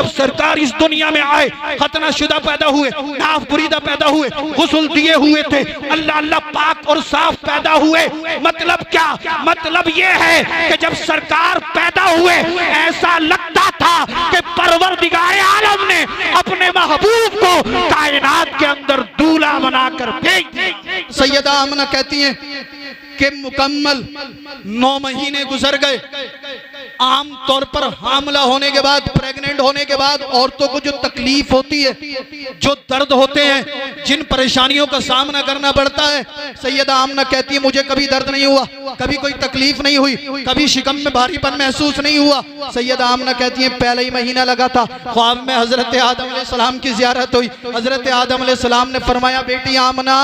जब सरकार इस दुनिया में आए, खतना शुदा पैदा हुए, नाफ बुरीदा पैदा हुए, गुस्ल दिए हुए थे, अल्लाह अल्लाह पाक और साफ पैदा हुए। मतलब क्या? मतलब ये है कि जब सरकार पैदा हुए ऐसा लगता था कि परवरदिगार आलम ने अपने महबूब को कायनात के अंदर दूल्हा बनाकर भेज दिया। सैयदा आमना कहती हैं कि मुकम्मल 9 महीने गुजर गए। आम तौर पर हामला होने के बाद, प्रेग्नेंट होने के बाद औरतों को जो तकलीफ होती है, जो दर्द होते हैं, जिन परेशानियों का सामना करना पड़ता है, सैयदा आमना कहती है मुझे कभी दर्द नहीं हुआ, कभी कोई तकलीफ नहीं हुई, कभी शिकम में भारीपन महसूस नहीं हुआ। सैयदा आमना कहती है पहले ही महीना लगा था, ख्वाब में हजरत आदम अलैहिस्सलाम की ज़ियारत हुई। हजरत आदम अलैहिस्सलाम ने फरमाया बेटी आमना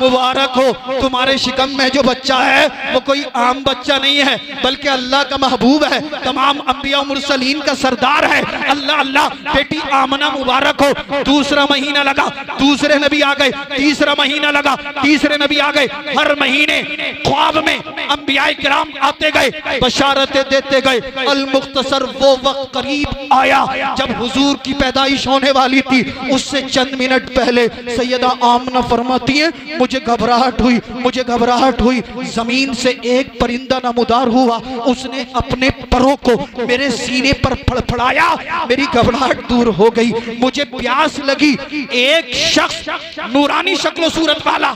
मुबारक हो, तुम्हारे शिकम में जो बच्चा है वो कोई आम बच्चा नहीं है, बल्कि अल्लाह का महबूब है, तमाम अंबिया मुरसलीन का सरदार है। अल्लाह अल्लाह बेटी आमना मुबारक हो। दूसरा महीना लगा, दूसरे नबी आ गए, तीसरा महीना लगा, तीसरे नबी आ गए। हर महीने ख्वाब में अंबिया किराम आते गए, बशारतें देते गए। अल मुख्तसर वो वक्त करीब आया जब हुजूर की पैदाइश होने वाली थी, उससे चंद मिनट पहले सैयदा आमना फरमाती है मुझे घबराहट हुई, मुझे घबराहट हुई। जमीन से एक परिंदा नमूदार हुआ, उसने अपने परों को मेरे सीने पर फड़फड़ाया, मेरी घबराहट दूर हो गई। मुझे प्यास लगी, एक शख्स नूरानी शक्ल सूरत वाला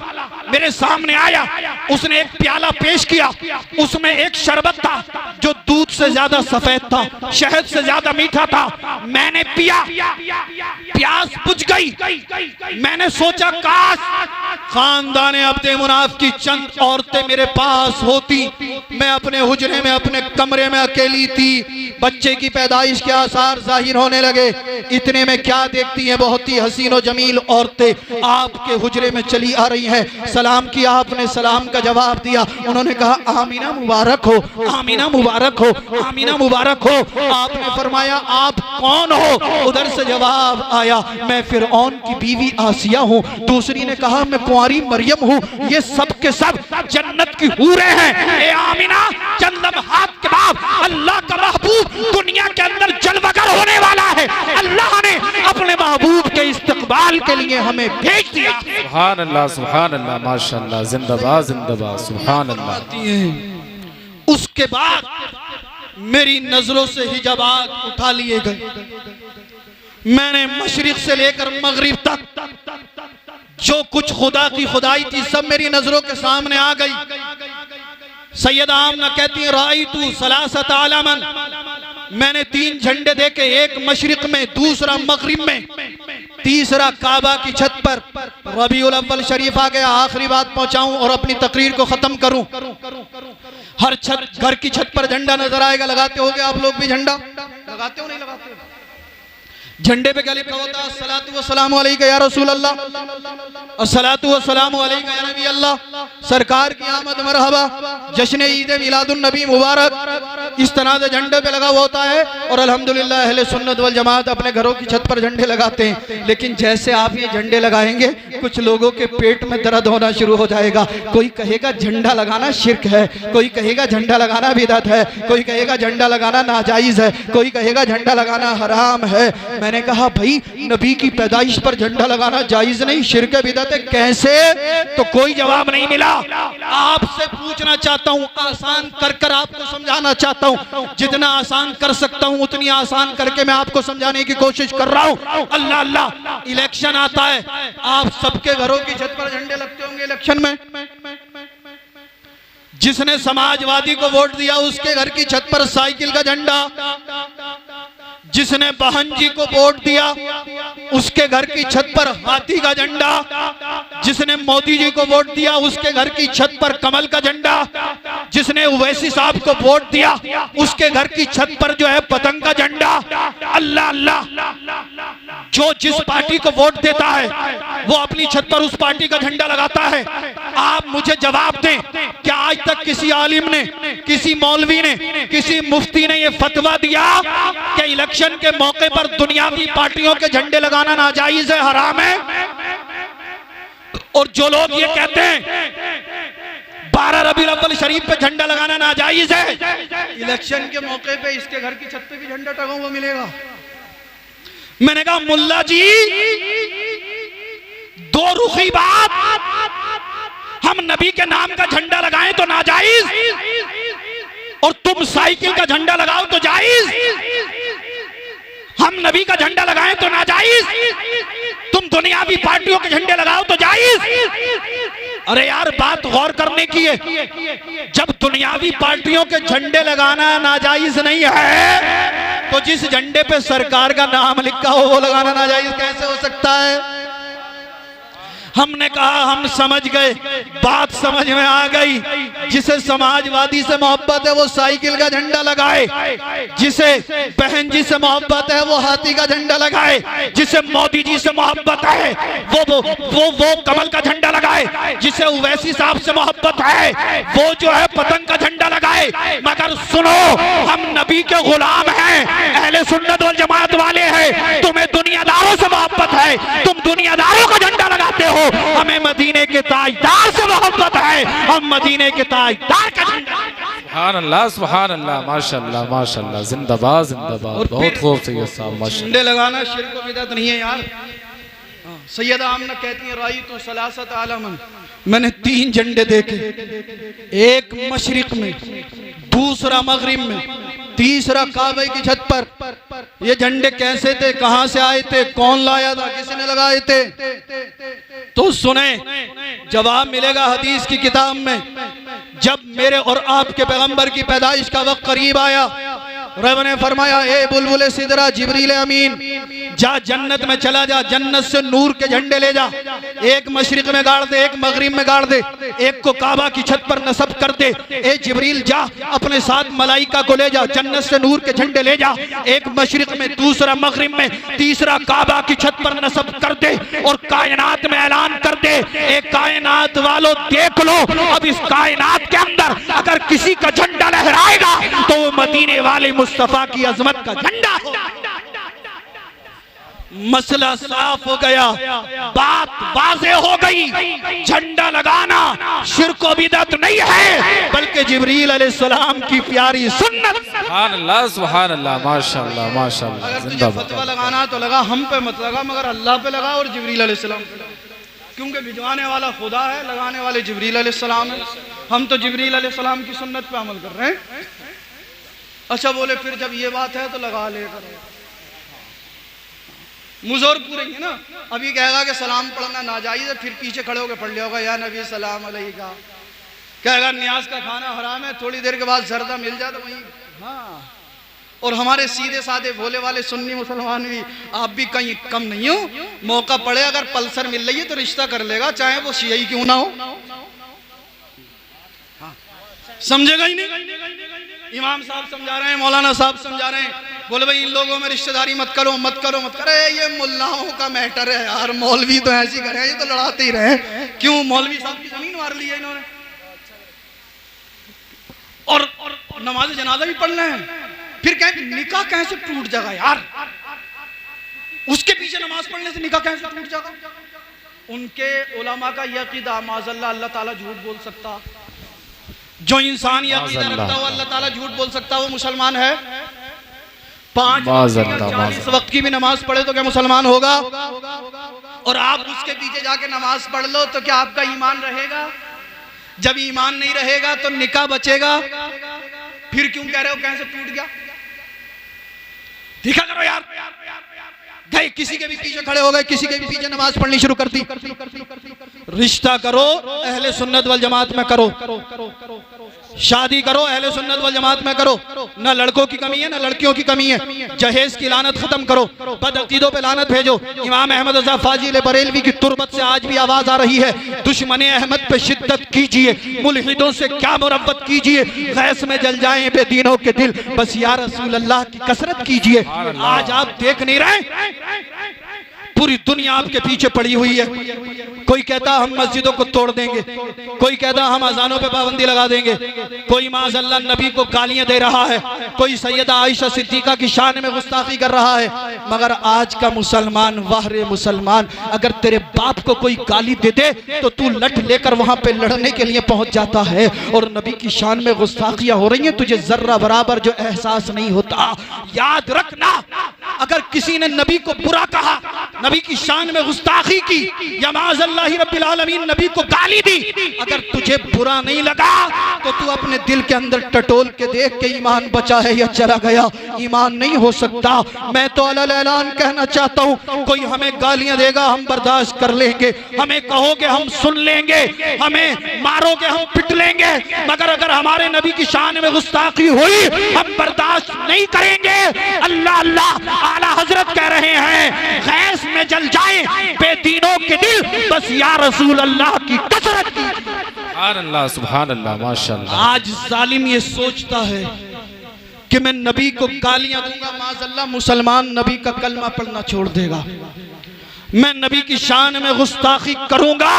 मेरे सामने आया, उसने एक प्याला पेश किया, उसमें एक शरबत था जो दूध से ज्यादा सफेद था, शहद से ज्यादा मीठा था। मैंने पिया, प्यास बुझ गई। मैंने सोचा काश खानदाने अब्दे मुनाफ की चंद औरतें मेरे पास होती। मैं अपने हुजरे में, अपने कमरे में अकेली थी, बच्चे की पैदाइश के आसार जाहिर होने लगे। इतने में क्या देखती हैं, बहुत ही हसीन और जमील औरतें आपके हुजरे में चली आ रही हैं। सलाम किया आपने, सलाम का जवाब दिया। उन्होंने कहा आमीना मुबारक हो, आमीना मुबारक हो, आमीना मुबारक हो। आपने फरमाया आप कौन हो? उधर से जवाब आया मैं फिरौन की बीवी आसिया हूँ। दूसरी ने कहा मैं कुंवारी मरियम हूँ। ये सब के सब जन्नत की हूरें हैं। ए आमीना, चंद लम्हात के बाद अल्लाह का महबूब दुनिया के अंदर जलवगर होने वाला है। अल्लाह ने अपने महबूब के इस्तकबाल के लिए हमें भेज दिया। सुभान अल्लाह, सुभान अल्लाह, माशाअल्लाह, जिंदाबाद जिंदाबाद, सुभान अल्लाह। उसके बाद मेरी नजरों से हिजाबात उठा लिए गए। मैंने मशरिक से लेकर मगरिब तक जो कुछ खुदा की खुदाई थी सब मेरी नजरों के सामने आ गई। सैयदा आमना कहती है राई तू सलासत आलमन, मैंने 3 झंडे देखे, एक मशरिक में, दूसरा मगरिब में, तीसरा काबा की छत पर। रबीउल अव्वल शरीफ आ गया, आखिरी बात पहुंचाऊं और अपनी तकरीर को खत्म करूं। हर छत, घर की छत पर झंडा नजर आएगा। लगाते होगे आप लोग भी झंडा? लगाते हो नहीं लगाते हो? झंडे पे क्या लिखा होता है? अस्सलातु वस्सलामु अलैका या रसूल अल्लाह, अस्सलातु वस्सलामु अलैका या नबी अल्लाह, सरकार की आमद मरहबा, जश्न ईद मिलादुन नबी मुबारक। इस तरह से झंडे पे लगा हुआ होता है। और अल्हम्दुलिल्लाह अहले सुन्नत वल जमात अपने घरों की छत पर झंडे लगाते हैं। लेकिन जैसे आप ये झंडे लगाएंगे कुछ लोगों के पेट में दर्द होना शुरू हो जाएगा। कोई कहेगा झंडा लगाना शिर्क है, कोई कहेगा झंडा लगाना बिदअत है, कोई कहेगा झंडा लगाना नाजायज है, कोई कहेगा झंडा लगाना हराम है। मैंने कहा भाई नबी की पैदाइश पर झंडा लगाना जायज नहीं, शिर्क बिदअत है। कैसे? तो कोई जवाब नहीं मिला। आपसे पूछना चाहता हूं, आसान कर कर आपको समझाना चाहता हूं। जितना आसान कर सकता हूं उतनी आसान करके मैं आपको समझाने की कोशिश कर रहा हूं। अल्लाह अल्लाह, इलेक्शन आता है, आप सबके घरों की छत पर झंडे लगते होंगे इलेक्शन में। जिसने समाजवादी को वोट दिया उसके घर की छत पर साइकिल का झंडा, जिसने बहन जी को वोट दिया उसके घर की छत पर हाथी का झंडा, जिसने मोदी जी को वोट दिया उसके घर की छत पर कमल का झंडा, जिसने ओवैसी साहब को वोट दिया उसके घर की छत पर जो है पतंग का झंडा। अल्लाह अल्लाह, जो जिस पार्टी को वोट देता है वो अपनी छत पर उस पार्टी का झंडा लगाता है। आप मुझे जवाब दें, क्या आज तक किसी आलिम ने, किसी मौलवी ने, किसी मुफ्ती ने ये फतवा दिया कि इलेक्शन के मौके पर दुनियावी पार्टियों के झंडे लगाना नाजायज है, हराम है? और जो लोग ये कहते हैं 12 रबीउल अव्वल शरीफ पे झंडा लगाना नाजायज है, इलेक्शन के मौके पे इसके घर की छत पे भी झंडा टंगा हुआ मिलेगा। मैंने कहा मुल्ला जी, दो रुखी बात, हम नबी के नाम का झंडा लगाएं तो नाजायज, और तुम साइकिल का झंडा लगाओ तो जायज। हम नबी का झंडा लगाएं तो नाजायज, तुम दुनियावी पार्टियों के झंडे लगाओ तो जायज। अरे यार, बात गौर करने की है। जब दुनियावी पार्टियों के झंडे लगाना नाजायज नहीं है, तो जिस झंडे पे सरकार का नाम लिखा हो वो लगाना नाजायज कैसे हो सकता है? हमने कहा हम समझ गए, बात समझ में आ गई। जिसे समाजवादी से मोहब्बत है वो साइकिल का झंडा लगाए, जिसे बहन जी से मोहब्बत है वो हाथी का झंडा लगाए, जिसे मोदी जी से मोहब्बत है वो कमल का झंडा लगाए, जिसे उवैसी साहब से मोहब्बत है वो जो है पतंग का झंडा लगाए। मगर सुनो, हम नबी के गुलाम हैं, अहले सुन्नत वल जमात वाले हैं। तुम्हें दुनियादारों से मोहब्बत है, तुम दुनियादारों का झंडा लगाते हो। हमें मदीने के ताजदार से मोहब्बत है, हम मदीने के ताजदार का झंडा। सुभान अल्लाह, सुभान अल्लाह, माशाअल्लाह माशाअल्लाह, जिंदाबाद जिंदाबाद, बहुत खूब सैयद साहब माशाअल्लाह। झंडे लगाना शिर्क व बिदअत नहीं है यार। सैयदा आमना कहती है, राई तो सलासत आलमन, मैंने 3 झंडे देखे, एक मशरिक में, दूसरा मगरिब में, तीसरा काबे की छत पर। ये झंडे कैसे थे, कहां से आए थे, कौन लाया था, किसने लगाए थे? तो सुने, जवाब मिलेगा हदीस की किताब में। जब मेरे और आपके पैगंबर की पैदाइश का वक्त करीब आया, रब ने फरमाया, ए बुलबुल सिदरा जिब्रील अमीन, जा जन्नत में चला जा, जन्नत से नूर के झंडे ले जा, एक मशरिक में गाड़ दे, एक मगरिब में गाड़ दे, एक को काबा की छत पर नस्ब कर दे। ए जिब्रील जा, अपने साथ मलाइका को ले जा, जन्नत से नूर के झंडे ले जा, एक मशरिक में, दूसरा मगरिब में, तीसरा काबा की छत पर नस्ब कर दे, और कायनात में ऐलान कर दे, एक कायनात वालों देख लो, अब इस कायनात के अंदर अगर किसी का झंडा लहराएगा तो वो मदीने वाले मुस्तफा की अजमत का झंडा हो। मसला साफ हो गया, बात वाज़ेह हो गई। झंडा लगाना शिर्क व बिदअत नहीं है, बल्कि जिब्रील अलैहिस्सलाम की प्यारी सुन्नत। सुभान अल्लाह, सुभान अल्लाह, माशाअल्लाह माशाअल्लाह, अगर तुझे जिंदाबाद। फतवा लगाना तो लगा, हम पे मत लगा, मगर अल्लाह पे लगा और जिब्रील अलैहिस्सलाम पे लगा, क्योंकि भिजवाने वाला खुदा है, लगाने वाले जिब्रील अलैहिस्सलाम है। हम तो जिब्रील अलैहिस्सलाम की सुन्नत पे अमल कर रहे हैं। अच्छा बोले, फिर जब ये बात है तो लगा ले करो, मुजोर पूरे है ना। अभी कहेगा कि सलाम पढ़ना नाजायज है, फिर पीछे खड़े होकर पढ़ लिया होगा, या नबी सलाम अलैका। कहेगा न्याज का खाना हराम है, थोड़ी देर के बाद जर्दा मिल जाए तो वही। हाँ, और हमारे सीधे साधे भोले वाले सुन्नी मुसलमान भी, आप भी कहीं कम नहीं हो। मौका पड़े, अगर पल्सर मिल रही है तो रिश्ता कर लेगा, चाहे वो शियाई क्यों ना हो। समझेगा ही नहीं। इमाम साहब समझा रहे हैं, मौलाना साहब समझा रहे हैं, बोले भाई इन लोगों में रिश्तेदारी मत करो, मत करो, मत करो। ये मुल्लाओं का मैटर है यार, मौलवी तो ऐसी करे, ये तो लड़ाते ही रहे। क्यों? मौलवी साहब की जमीन मार ली है इन्होंने, और नमाज जनाजा भी पढ़ रहे हैं। फिर कहें निकाह कैसे टूट जाएगा यार, उसके पीछे नमाज पढ़ने से निकाह कैसे टूट जाएगा? उनके उलमा का यह अकीदा, माज़अल्लाह, अल्लाह ताला झूठ बोल सकता। जो इंसान यह अकीदा रखता हो अल्लाह ताला झूठ बोल सकता, वो मुसलमान है? 5 40 वक्त की भी नमाज पढ़े तो क्या मुसलमान होगा? और आप उसके पीछे जाके नमाज पढ़ लो तो क्या आपका ईमान रहेगा? जब ईमान नहीं रहेगा तो निकाह बचेगा। फिर क्यों कह रहे हो कैसे टूट गया? देखा करो यार, गए किसी के भी पीछे खड़े हो गए, किसी के भी पीछे नमाज पढ़नी शुरू कर दी। रिश्ता करो अहले सुन्नत वल जमात में करो, शादी करो अहले सुन्नत वल जमात में करो। ना लड़कों की कमी है ना लड़कियों की कमी है। जहेज की लानत खत्म करो, बदअकीदों पे लानत भेजो। इमाम अहमद रज़ा फाजिल बरेलवी की तुरबत से आज भी आवाज आ रही है, दुश्मने अहमद पे शिद्दत कीजिए, मुल्हिदों से क्या मुरब्बत कीजिए, गैस में जल जाएं बेदीनों के दिल, बस या रसूल अल्लाह की कसरत कीजिए। आज आप देख नहीं रहे, पूरी दुनिया आपके पीछे पड़ी हुई है। कोई कहता हम मस्जिदों को तोड़ देंगे, कोई कहता हम अजानों पे पाबंदी लगा देंगे, कोई माज़अल्लाह नबी को गालियां दे रहा है, कोई सैयदा आयशा सिद्दीका की शान में गुस्ताखी कर रहा है। मगर आज का मुसलमान, वाहरे मुसलमान, अगर तेरे बाप को कोई गाली दे दे तो तू लठ लेकर वहां पे लड़ने के लिए पहुंच जाता है। और नबी की शान में गुस्ताखियां हो रही हैं, तुझे जर्रा बराबर जो एहसास नहीं होता। याद रखना, अगर किसी ने नबी को बुरा कहा, नबी की शान में गुस्ताखी की, या माज़अल्लाह रब्बिल आलमीन नबी को गाली दी, अगर तुझे बुरा नहीं लगा तो तू अपने दिल के अंदर टटोल के देख के ईमान बचा है या चला गया। ईमान नहीं हो सकता। मैं तो अलल ऐलान कहना चाहता हूँ, कोई हमें गालियां देगा हम बर्दाश्त कर लेंगे, हमें कहोगे हम सुन लेंगे, हमें मारोगे हम पिट लेंगे, मगर अगर हमारे नबी की शान में गुस्ताखी हुई हम बर्दाश्त नहीं करेंगे। अल्लाह अल्लाह, आला हजरत कह रहे हैं गैस में जल जाए बेदीनों के दिल, बस या रसूल अल्लाह की कसरत की। सुभान अल्लाह, सुभान अल्लाह, माशाअल्लाह। आज जालिम ये सोचता है कि मैं नबी को गालियां दूंगा, माज़अल्लाह मुसलमान नबी का कलमा पढ़ना छोड़ देगा। मैं नबी की शान में गुस्ताखी करूंगा,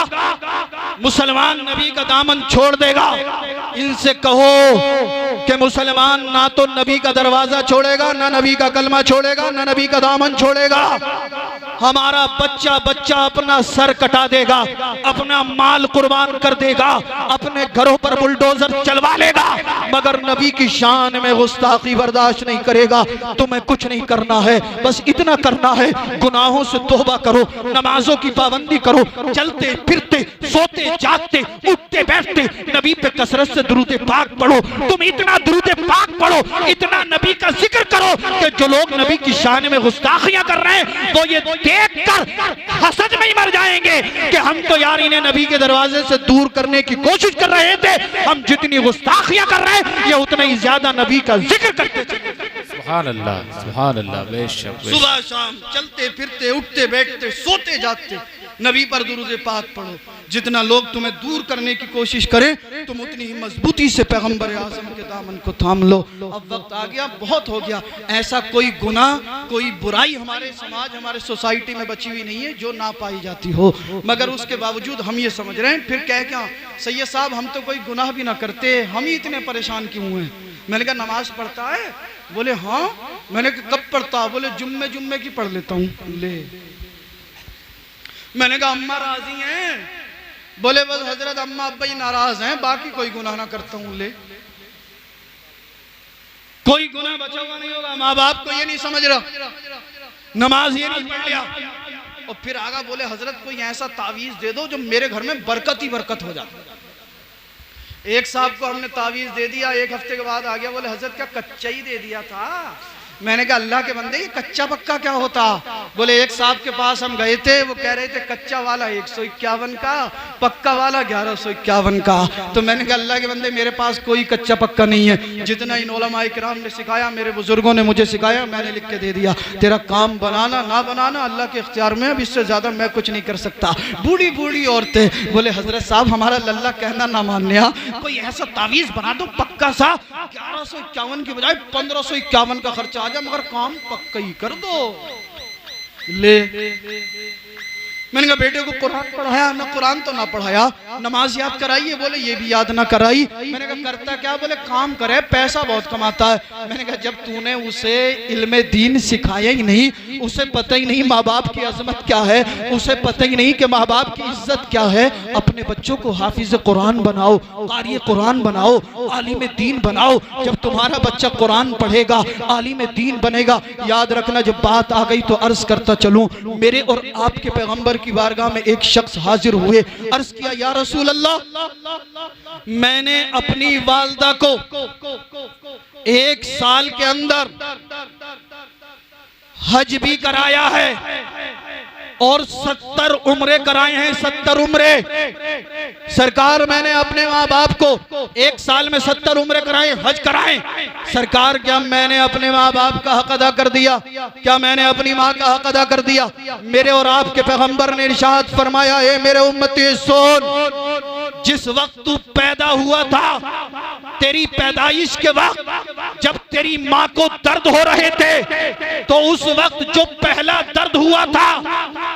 मुसलमान नबी का दामन छोड़ देगा। इनसे कहो कि मुसलमान ना तो नबी का दरवाजा छोड़ेगा, ना नबी का कलमा छोड़ेगा, ना नबी का दामन छोड़ेगा। हमारा बच्चा बच्चा अपना सर कटा देगा, अपना माल कुर्बान कर देगा, अपने घरों पर बुलडोजर चलवा लेगा, मगर नबी की शान में गुस्ताखी बर्दाश्त नहीं करेगा। तुम्हें कुछ नहीं करना है, बस इतना करना है, गुनाहों से तौबा करो, नमाजों की पाबंदी करो, चलते फिरते सोते जागते उठते बैठते नबी पे कसरत से दुरूद पाक पढ़ो। तुम इतना दुरूद पाक पढ़ो, इतना नबी का जिक्र करो कि जो लोग नबी की शान में गुस्ताखियां कर रहे हैं वो ये देखकर हसद में ही मर जाएंगे कि हम तो यार इन्हें नबी के दरवाजे से दूर करने की कोशिश कर रहे थे, हम जितनी गुस्ताखियां कर रहे हैं ये उतना ही ज्यादा नबी का जिक्र करते थे। सुभान अल्लाह, सुभान अल्लाह, बेशक। सुबह शाम चलते फिरते उठते बैठते सोते जागते नबी पर दुरूद पाक पढ़ो। जितना लोग तुम्हें दूर करने की कोशिश करें तुम उतनी ही मजबूती से पैगंबर आज़म के दामन को थाम लो। अब वक्त आ गया, बहुत हो गया। ऐसा कोई गुनाह, कोई बुराई हमारे समाज, हमारे सोसाइटी में बची हुई नहीं है जो ना पाई जाती हो, मगर उसके बावजूद हम ये समझ रहे हैं। फिर क्या सैयद साहब हम तो कोई गुनाह भी ना करते, हम ही इतने परेशान क्यों हैं? मैंने कहा नमाज पढ़ता है? बोले हाँ। मैंने कहा कब पढ़ता? बोले जुम्मे की पढ़ लेता हूँ। ले मैंने कहा अम्मा राजी हैं? बोले बस हजरत अम्मा अब्बा ही नाराज हैं, बाकी कोई गुनाह ना करता हूँ। ले कोई गुनाह बचा हुआ नहीं होगा। माँ बाप को ये नहीं समझ रहा, नमाज ये नहीं पढ़ लिया, और फिर आगा बोले हजरत कोई ऐसा तावीज दे दो जो मेरे घर में बरकत ही बरकत हो जाए। एक साहब को हमने तावीज दे दिया, एक हफ्ते के बाद आ गया, बोले हजरत क्या कच्चा ही दे दिया था? मैंने कहा अल्लाह के बंदे ये कच्चा पक्का क्या होता? बोले एक साहब के पास हम गए थे, वो कह रहे थे कच्चा वाला 151 का, पक्का वाला 1151 का। तो मैंने कहा अल्लाह के बंदे मेरे पास कोई कच्चा पक्का नहीं है, जितना इन उलमाए किराम ने सिखाया, मेरे बुजुर्गों ने मुझे सिखाया, मैंने लिख के दे दिया। तेरा काम बनाना ना बनाना अल्लाह के इख्तियार में, अब इससे ज्यादा मैं कुछ नहीं कर सकता। बूढ़ी बूढ़ी औरतें बोले हजरत साहब हमारा लल्ला कहना ना मान्या, कोई ऐसा तावीज बना दो पक्का सा, 1151 की बजाय 1551 का खर्चा आ जाए, मगर काम पक्का ही कर दो। ले मैंने कहा बेटे को कुरान पढ़ाया ना? कुरान तो ना पढ़ाया। नमाज याद कराइए? बोले ये भी याद ना कराई। मैंने कहा करता क्या? बोले काम करे, पैसा बहुत कमाता है। मैंने कहा जब तूने उसे इल्मे दीन सिखाया ही नहीं, उसे पता ही नहीं माँ बाप की अजमत क्या है, उसे पता ही नहीं कि माँ बाप की इज्जत क्या है, अपने बच्चों को हाफिज कुरान बनाओ, कारी कुरान बनाओ, आलिम दीन बनाओ। जब तुम्हारा बच्चा कुरान पढ़ेगा, आलिम दीन बनेगा। याद रखना जब बात आ गई तो अर्ज करता चलूं, मेरे और आपके पैगंबर की बारगाह में एक शख्स हाजिर हुए, अर्ज किया या रसूल अल्लाह मैंने अपनी वालदा को 1 साल के अंदर हज भी कराया है और 70 उम्रे कराए हैं। 70 उम्रे सरकार, मैंने अपने माँ बाप को 1 साल में 70 उम्रे कराए, हज कराए। सरकार क्या मैंने अपने माँ बाप का हक अदा कर दिया? क्या मैंने अपनी माँ का हक अदा कर दिया? मेरे और आपके पैगंबर ने इरशाद फरमाया, ए मेरे उम्मती सुन, जिस वक्त तू पैदा हुआ था, तेरी पैदाइश के वक्त जब तेरी माँ को दर्द हो रहे थे, तो उस वक्त जो पहला दर्द हुआ था,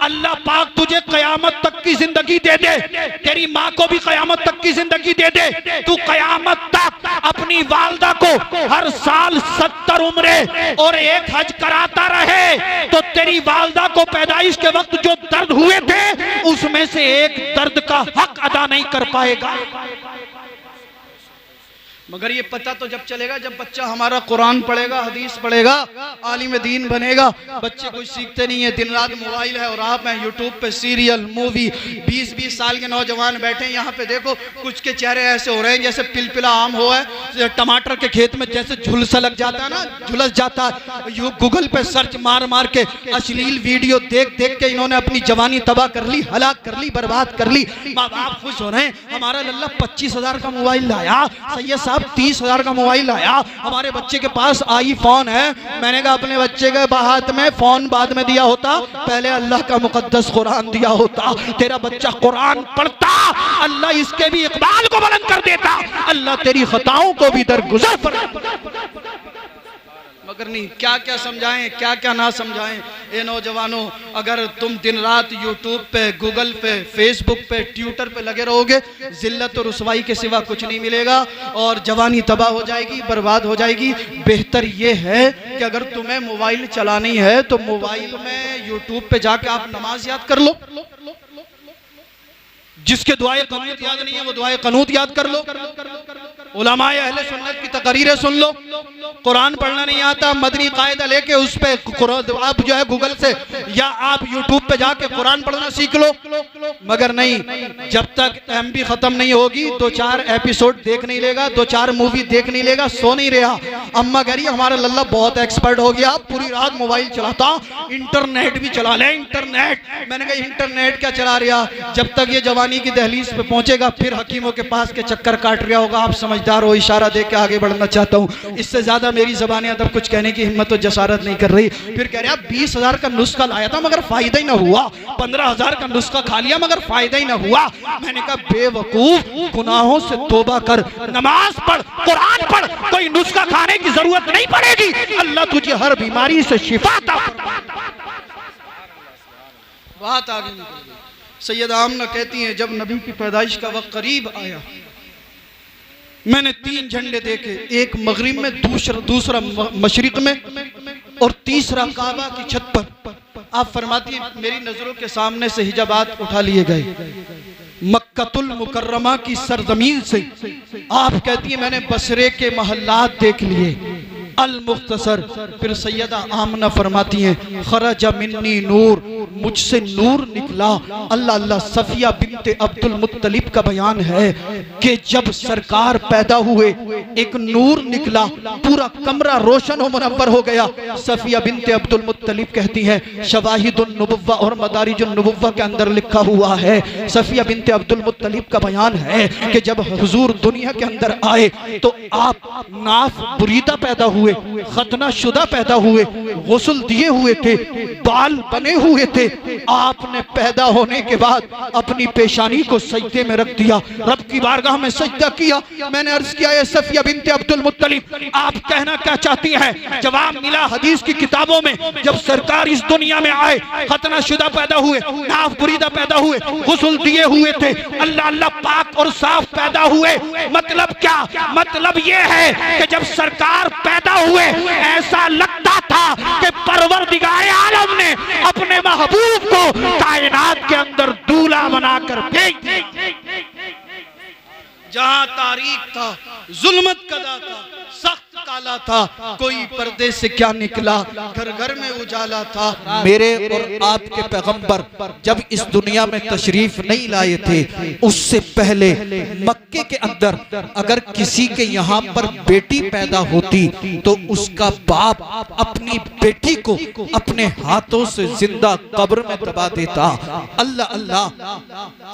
अल्लाह पाक तुझे कयामत तक की जिंदगी दे दे, तेरी माँ को भी कयामत तक की जिंदगी दे दे, तू कयामत तक अपनी वालदा को हर साल 70 उम्रे और 1 हज कराता रहे, तो तेरी वालदा को पैदाइश के वक्त जो दर्द हुए थे, उसमें से एक दर्द का हक अदा नहीं कर पाएगा। मगर ये पता तो जब चलेगा जब बच्चा हमारा कुरान पढ़ेगा, हदीस पढ़ेगा, आलिम दीन बनेगा। बच्चे कुछ सीखते नहीं है, दिन रात मोबाइल है और आप हैं यूट्यूब पे सीरियल, मूवी। 20-20 साल के नौजवान बैठे हैं यहाँ पे, देखो कुछ के चेहरे ऐसे हो रहे हैं जैसे पिलपिला आम हो है, टमाटर के खेत में जैसे झुलसा लग जाता है ना, झुलस जाता है। यू गूगल पे सर्च मार मार के अश्लील वीडियो देख देख के इन्होंने अपनी जवानी तबाह कर ली, हलाक कर ली, बर्बाद कर ली। माँ बाप खुश हो रहे हैं, हमारा लल्ला 25,000 का मोबाइल लाया, सैयद साहब 30,000 का मोबाइल लाया, हमारे बच्चे के पास आईफोन है। मैंने कहा अपने बच्चे के हाथ में फोन बाद में दिया होता, पहले अल्लाह का मुकद्दस कुरान दिया होता। तेरा बच्चा कुरान पढ़ता, अल्लाह इसके भी इकबाल को बुलंद कर देता, अल्लाह तेरी खताओं को भी दरगुजर फरमा। मगर नहीं, क्या क्या समझाएं, क्या क्या ना समझाएं। ए नौजवानों, अगर तुम दिन रात यूट्यूब पे, गूगल पे, फेसबुक पे, ट्विटर पे लगे रहोगे, जिल्लत और रुसवाई के सिवा कुछ नहीं मिलेगा और जवानी तबाह हो जाएगी, बर्बाद हो जाएगी। बेहतर ये है कि अगर तुम्हें मोबाइल चलानी है तो मोबाइल में यूट्यूब पे जाके आप नमाज याद कर लो। जिसके दुआए कनूत याद नहीं है वो दुआए कनूत याद कर लो। उलमाए अहले सुन्नत की तकरीरें सुन लो। कुरान पढ़ना नहीं आता, मदनी कायदा लेके उस पे आप जो है गूगल से या आप यूट्यूब पे जाके कुरान पढ़ना सीख लो। मगर नहीं, जब तक एमबी खत्म नहीं होगी, 2-4 एपिसोड देख नहीं लेगा, 2-4 मूवी देख नहीं लेगा, सो नहीं रहा। अम्मा कह रही है हमारा लल्ला बहुत एक्सपर्ट हो गया, पूरी रात मोबाइल चलाता, इंटरनेट भी चला ले। इंटरनेट, मैंने कहा इंटरनेट क्या चला रहा, जब तक ये जवानी की दहलीज पे पहुंचेगा फिर हकीमों के पास के चक्कर काट रहा होगा। आप समझदार हो, इशारा दे के आगे बढ़ना चाहता हूं, इससे ज्यादा मेरी जबानें तब कुछ कहने की हिम्मत और जसारत नहीं कर रही। फिर कह रहा 20,000 का नुस्खा लाया था मगर फायदा ही ना हुआ, 15,000 का नुस्खा खा लिया मगर फायदा ही ना हुआ। मैंने कहा बेवकूफ, गुनाहों से तौबा कर, नमाज पढ़, कुरान पढ़, कोई नुस्खा खाने की जरूरत नहीं पड़ेगी, अल्लाह तुझे हर बीमारी से शिफा अता फरमाएगा। बात आ गई। सैयदा आमना कहती हैं जब नबी की पैदाइश का वक्त करीब आया, मैंने 3 झंडे देखे, एक मगरिब में, दूसरा मशरिक में और तीसरा काबा की छत पर। आप फरमाती हैं मेरी नजरों के सामने से हिजाबात उठा लिए गए, मक्कतुल मुकर्रमा की सरजमीन से। आप कहती हैं मैंने बसरे के महल्लात देख लिए। अल मुख्तसर। फिर सैयदा आमना फरमाती हैं खरजा मिन्नी नूर, मुझसे नूर निकला। अल्लाह अल्लाह। सफिया बिनते अब्दुल मुत्तलिब का बयान है कि जब सरकार पैदा हुए एक नूर निकला, पूरा कमरा रोशन और मुनव्वर हो गया। सफिया बिनते अब्दुल मुत्तलिब कहती हैं शवाहिदुन नुबुव्वा और मदारिजुन नुबुव्वा के अंदर लिखा हुआ है, सफिया बिनते अब्दुल मुत्तलिब का बयान है कि जब हुजूर दुनिया के अंदर आए तो आप नाफ बुरीदा पैदा हुए, खतना शुदा पैदा हुए, गुस्ल दिए हुए थे, बाल बने हुए थे। आपने पैदा होने के बाद अपनी पेशानी को सजदे में रख दिया, रब की बारगाह में सजदा किया। मैंने अर्ज किया ये सफिया बिनते अब्दुल मुत्तलिब आप कहना क्या चाहती हैं? जवाब मिला हदीस की किताबों में, जब सरकार इस दुनिया में आए खतना शुदा पैदा हुए, नाफ बुरीदा पैदा हुए, गुस्ल दिए हुए थे, अल्लाह अल्लाह पाक और साफ पैदा हुए। मतलब क्या? मतलब ये है कि जब सरकार पैदा हुए ऐसा लगता था कि परवरदिगार आलम ने अपने महबूब को कायनात के अंदर दूल्हा बनाकर भेज दिया। जहां तारीख था, जुल्मत कदा था, सख्त काला था, कोई पर्दे से क्या निकला, घर घर में उजाला था। मेरे और आपके पैगंबर जब इस दुनिया में तशरीफ नहीं लाए थे, उससे पहले मक्के के अंदर अगर किसी के यहाँ पर बेटी पैदा होती तो उसका बाप अपनी बेटी को अपने हाथों से जिंदा कब्र में दबा देता। अल्लाह अल्लाह।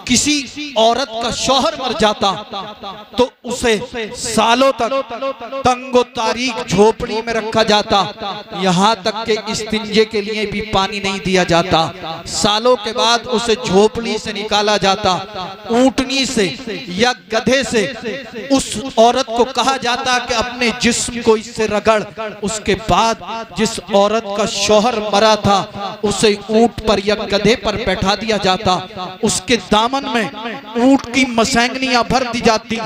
किसी औरत का शौहर मर जाता तो उसे सालों तक तंगो तारीक झोपड़ी में रखा जाता, यहाँ तक के इस्तिंजे के लिए भी पानी नहीं दिया जाता। सालों के बाद उसे झोपड़ी से निकाला जाता, ऊंटनी से या गधे से उस औरत को कहा जाता कि अपने जिस्म को इससे रगड़। उसके बाद जिस औरत का शौहर मरा था उसे ऊंट पर या गधे पर बैठा दिया जाता, उसके दामन में ऊंट की मसैंगनियां भर दी जाती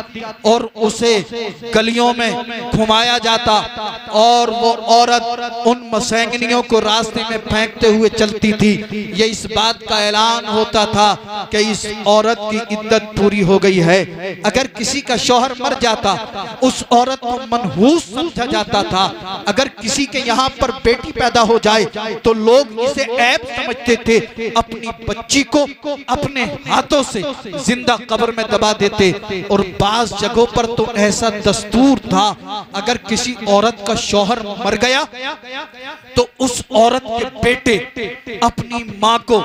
और उसे गलियों में घुमाया जाता और वो औरत उन मसैंगनियों को रास्ते में फेंकते हुए चलती थी। ये इस बात का ऐलान होता था कि इस औरत की इद्दत पूरी हो गई है। अगर किसी का शौहर मर जाता उस औरत को मनहूस समझा जाता था। अगर किसी के यहाँ पर बेटी पैदा हो जाए तो लोग इसे ऐब समझते थे, अपनी बच्ची को अपने हाथों से जिंदा कब्र में दबा देते। और बाज जगहों पर तो ऐसा दस्तूर था, अगर किसी औरत का शौहर मर गया तो उस औरत के बेटे अपनी माँ को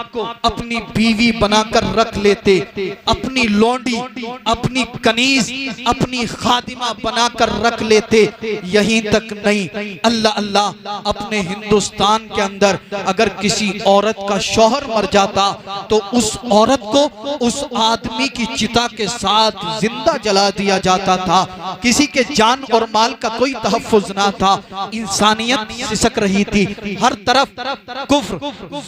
अपनी बीवी बनाकर रख लेते, अपनी लोंडी, अपनी कनीज, अपनी खादिमा बनाकर रख लेते। यहीं तक नहीं, अल्लाह अल्लाह, अपने हिंदुस्तान के अंदर अगर किसी औरत का शौहर मर जाता तो उस औरत को उस आदमी की चिता के साथ जिंदा जला दिया जाता था। किसी के जान और माल का कोई तहफ्फुज ना था। इंसानियत सिसक रही थी, हर तरफ कुफ्र,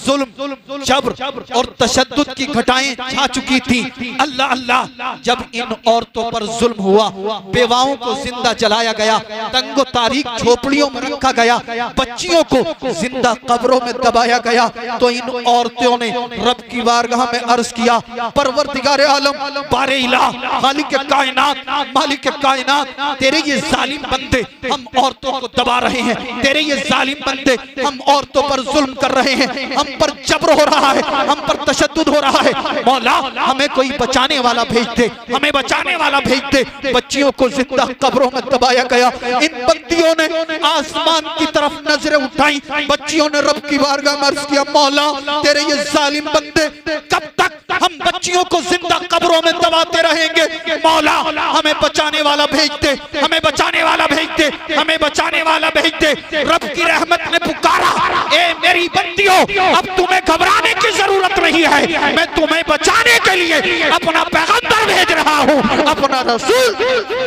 जुल्म, जबर और तशद्दुद की घटाएं छा चुकी थी। अल्लाह अल्लाह, जब इन औरतों पर जुल्म हुआ, बेवाओं को जिंदा जलाया गया, तंगो तारीक झोपड़ियों में रखा गया, बच्चियों को जिंदा कब्रों में दबाया गया, तो इन औरतों ने रब की बारगाह में अर्ज किया, परवरदिगारे आलम, बारे इलाह, खालिक कायनात, मालिक कायनात, तेरे ये जालिम बंदे हम औरतों को दबा रहे हैं, तेरे ये जालिम बंदे हम औरतों पर जुल्म कर रहे हैं, हम पर जबर हो रहा है, हम पर तशद्दुद हो रहा है। मौला, हमें कोई बचाने वाला भेज दे, हमें बचाने वाला भेज दे। बच्चियों को जिंदा कब्रों में दबाया गया। इन बंदियों ने आसमान की तरफ नजरें उठाई, बच्चियों ने रब की बारगाह में अर्ज किया, मौला, तेरे ये जालिम बंदे कब तक हम बच्चियों को जिंदा कब्रों में दबाते रहेंगे? मौला, हमें बचाने वाला भेज दे, हमें बचाने वाला भेज दे, हमें बचाने वाला भेज दे। रब की रहमत ने पुकारा, ए मेरी बंदियों, अब तुम्हें घबराने की जरूरत नहीं है, मैं तुम्हें बचाने के लिए अपना पैगंबर भेज रहा हूँ, अपना रसूल।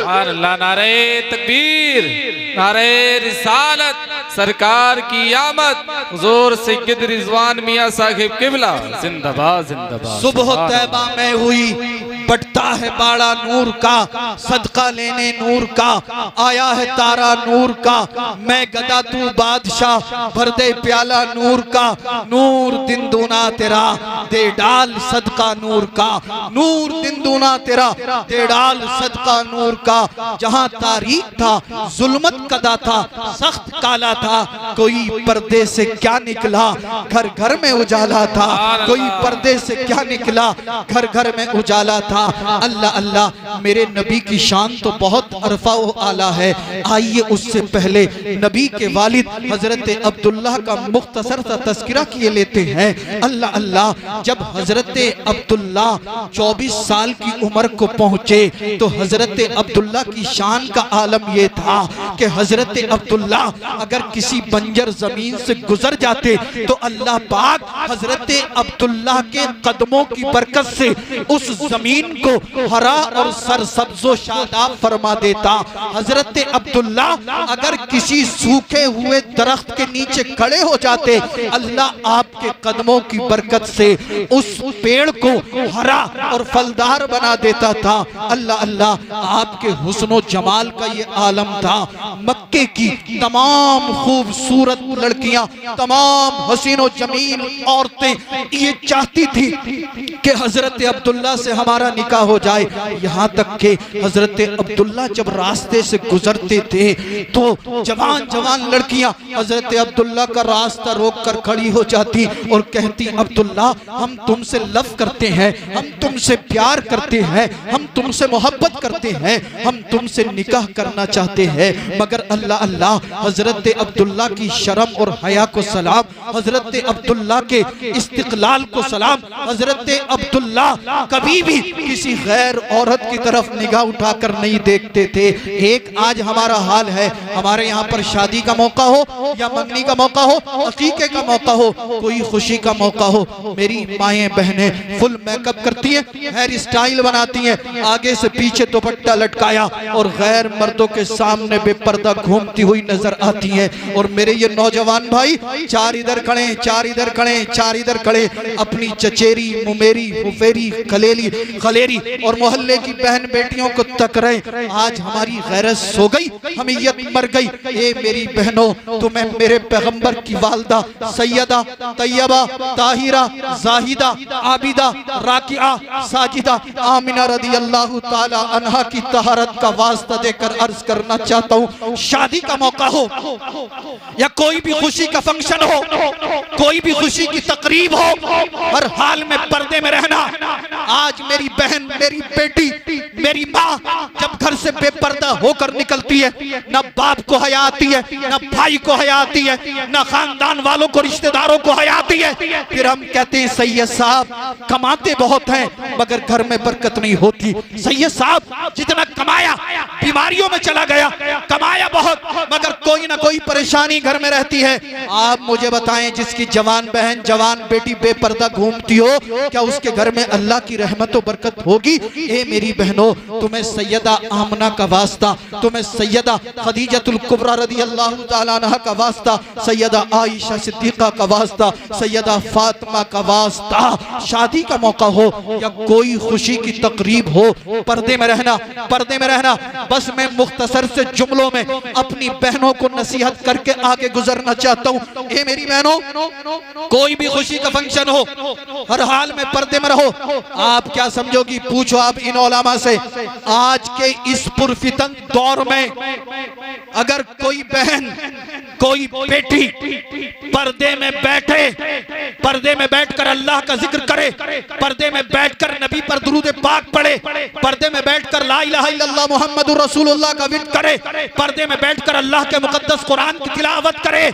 अल्लाह, नारे तकबीर, नारे रिसालत, सरकार की आमद, हुजूर सैयद रिजवान मियां साहिब किबला जिंदाबाद जिंदाबाद। सुबह तैबा में हुई, बढ़ता है बाड़ा नूर का, सदका लेने नूर का, आया है तारा नूर का, मैं गदा तू बादशाह, भर दे प्याला नूर का, नूर दिन दूना तेरा, दे डाल सदका नूर का, नूर दिन दूना तेरा, दे डाल सदका नूर का। जहां तारीख था, जुल्मत कदा था, सख्त काला था, कोई पर्दे से क्या निकला, घर घर में उजाला था, कोई पर्दे से क्या निकला, घर घर में उजाला था। अल्लाह अल्लाह, मेरे नबी की शान तो बहुत अरफा व आला है। आइए उससे पहले नबी के वालिद हजरत अब्दुल्लाह का मुख्तसर सा तस्करा किए लेते हैं। अल्लाह अल्लाह, जब हजरत अब्दुल्लाह 24 साल की उम्र को पहुंचे तो हजरत अब्दुल्लाह की शान का आलम यह था कि हजरत अब्दुल्लाह अगर किसी बंजर जमीन से गुजर जाते तो अल्लाह पाक हजरत अब्दुल्लाह के कदमों की बरकत से उस जमीन को हरा और सरसब्जो शादाब फरमा देता। हजरत अब्दुल्लाह अगर किसी सूखे हुए दरख्त के नीचे खड़े हो जाते, अल्लाह आपके कदमों की बरकत से उस पेड़ को हरा और फलदार बना देता था। अल्लाह अल्लाह, आपके हुस्न जमाल का ये आलम था। मक्के की तमाम खूबसूरत लड़कियां, तमाम हसीनो जमील औरतें ये चाहती थी कि हजरत अब्दुल्ला से हमारा निकाह हो जाए। यहाँ तक कि हजरत अब्दुल्ला जब रास्ते से गुजरते थे तो जवान जवान लड़कियां हजरत अब्दुल्ला का रास्ता रोक कर खड़ी हो जाती और कहती, अब्दुल्ला, हम तुमसे लव करते हैं, हम तुमसे प्यार करते हैं, हम तुमसे मोहब्बत करते हैं, हम तुमसे निकाह करना चाहते हैं। मगर अल्लाह अल्लाह, हजरत अब्दुल्ला की शर्म और हया को सलाम, हजरत अब्दुल्ला के इस्तिकलाल को सलाम। हजरत अब्दुल्ला कभी भी किसी गैर औरत की तरफ निगाह उठाकर नहीं देखते थे। एक आज हमारा हाल है, हमारे यहाँ पर शादी का मौका हो या मंगनी का मौका हो, अकीके का मौका हो, कोई खुशी का मौका हो, मेरी माएँ बहनें फुल मेकअप करती हैं, हेयर स्टाइल बनाती हैं, आगे से पीछे दुपट्टा लटकाया और गैर मर्दों के सामने बेपर्दा घूमती हुई नजर आती हैं। और मेरे ये नौजवान भाई चार इधर खड़े, चार इधर खड़े, चार इधर खड़े, अपनी चचेरी, मुमेरी, फुफेरी, खलेली, खलेरी और मोहल्ले की बहन बेटियों को तक रहे। आज हमारी गैरत सो गई, हमीयत मर गई। ए मेरी बहनों, तुम्हें मेरे पैगंबर की वालदा सैयदा तैयबा ताहिरा जाहिदा आबिदा राकिया साजिदा आमिना रदी अल्लाह ताला अन्हा की तहारत का वास्ता देकर अर्ज करना चाहता हूँ, शादी का मौका हो या कोई भी खुशी का फंक्शन हो, कोई भी खुशी की तकरीब हो, हर हाल में पर्दे में रहना। आज मेरी बहन, मेरी बेटी, मेरी माँ जब घर से बेपर्दा होकर निकलती है, न बाप को हया आती है, न भाई को हया आती है, न खानदान वालों को, रिश्तेदारों को हया आती है। फिर हम कहते हैं सैयद साहब कमाते बहुत हैं मगर घर में बरकत नहीं होती। सैयद साहब जितना कमाया बीमारियों में चला गया, कमाया बहुत मगर कोई ना कोई परेशानी घर में रहती है। आप मुझे बताएं, जिसकी जवान बहन, जवान बेटी बेपर्दा घूमती हो, क्या उसके घर में अल्लाह की रहमत और बरकत होगी? ए मेरी बहनों, तुम्हें सैयदा आमना का वास्ता, तुम्हें सैयदा खदीजतुल कुबरा रदी अल्लाह ताला अन्हा का वास्ता, सैयदा आयशा सिद्दीका का वास्ता, सैयदा फातिमा का वास्ता, शादी का मौका हो या कोई खुशी की तकरीब हो, पर्दे में रहना, पर्दे में रहना। बस मैं मुख्तसर से जुमलों में अपनी बहनों को नसीहत करके आगे गुजरना चाहता हूँ। ए मेरी बहनों, कोई भी खुशी का फंक्शन हो, हर हाल में पर्दे में रहो। आप क्या समझोगी? पूछो आप इन उलमा से, आज के इस पुरफितन दौर में अगर कोई बहन, कोई बेटी पर्दे में बैठे, पर्दे में बैठकर अल्लाह का जिक्र करे, पर्दे में बैठकर नबी पर दुरूद पाक पढ़े, पर्दे में बैठकर ला इलाहा इल्लल्लाह मुहम्मदुर रसूलुल्लाह का विर्द करे, पर्दे में बैठकर अल्लाह के मुकद्दस कुरान की तिलावत करे,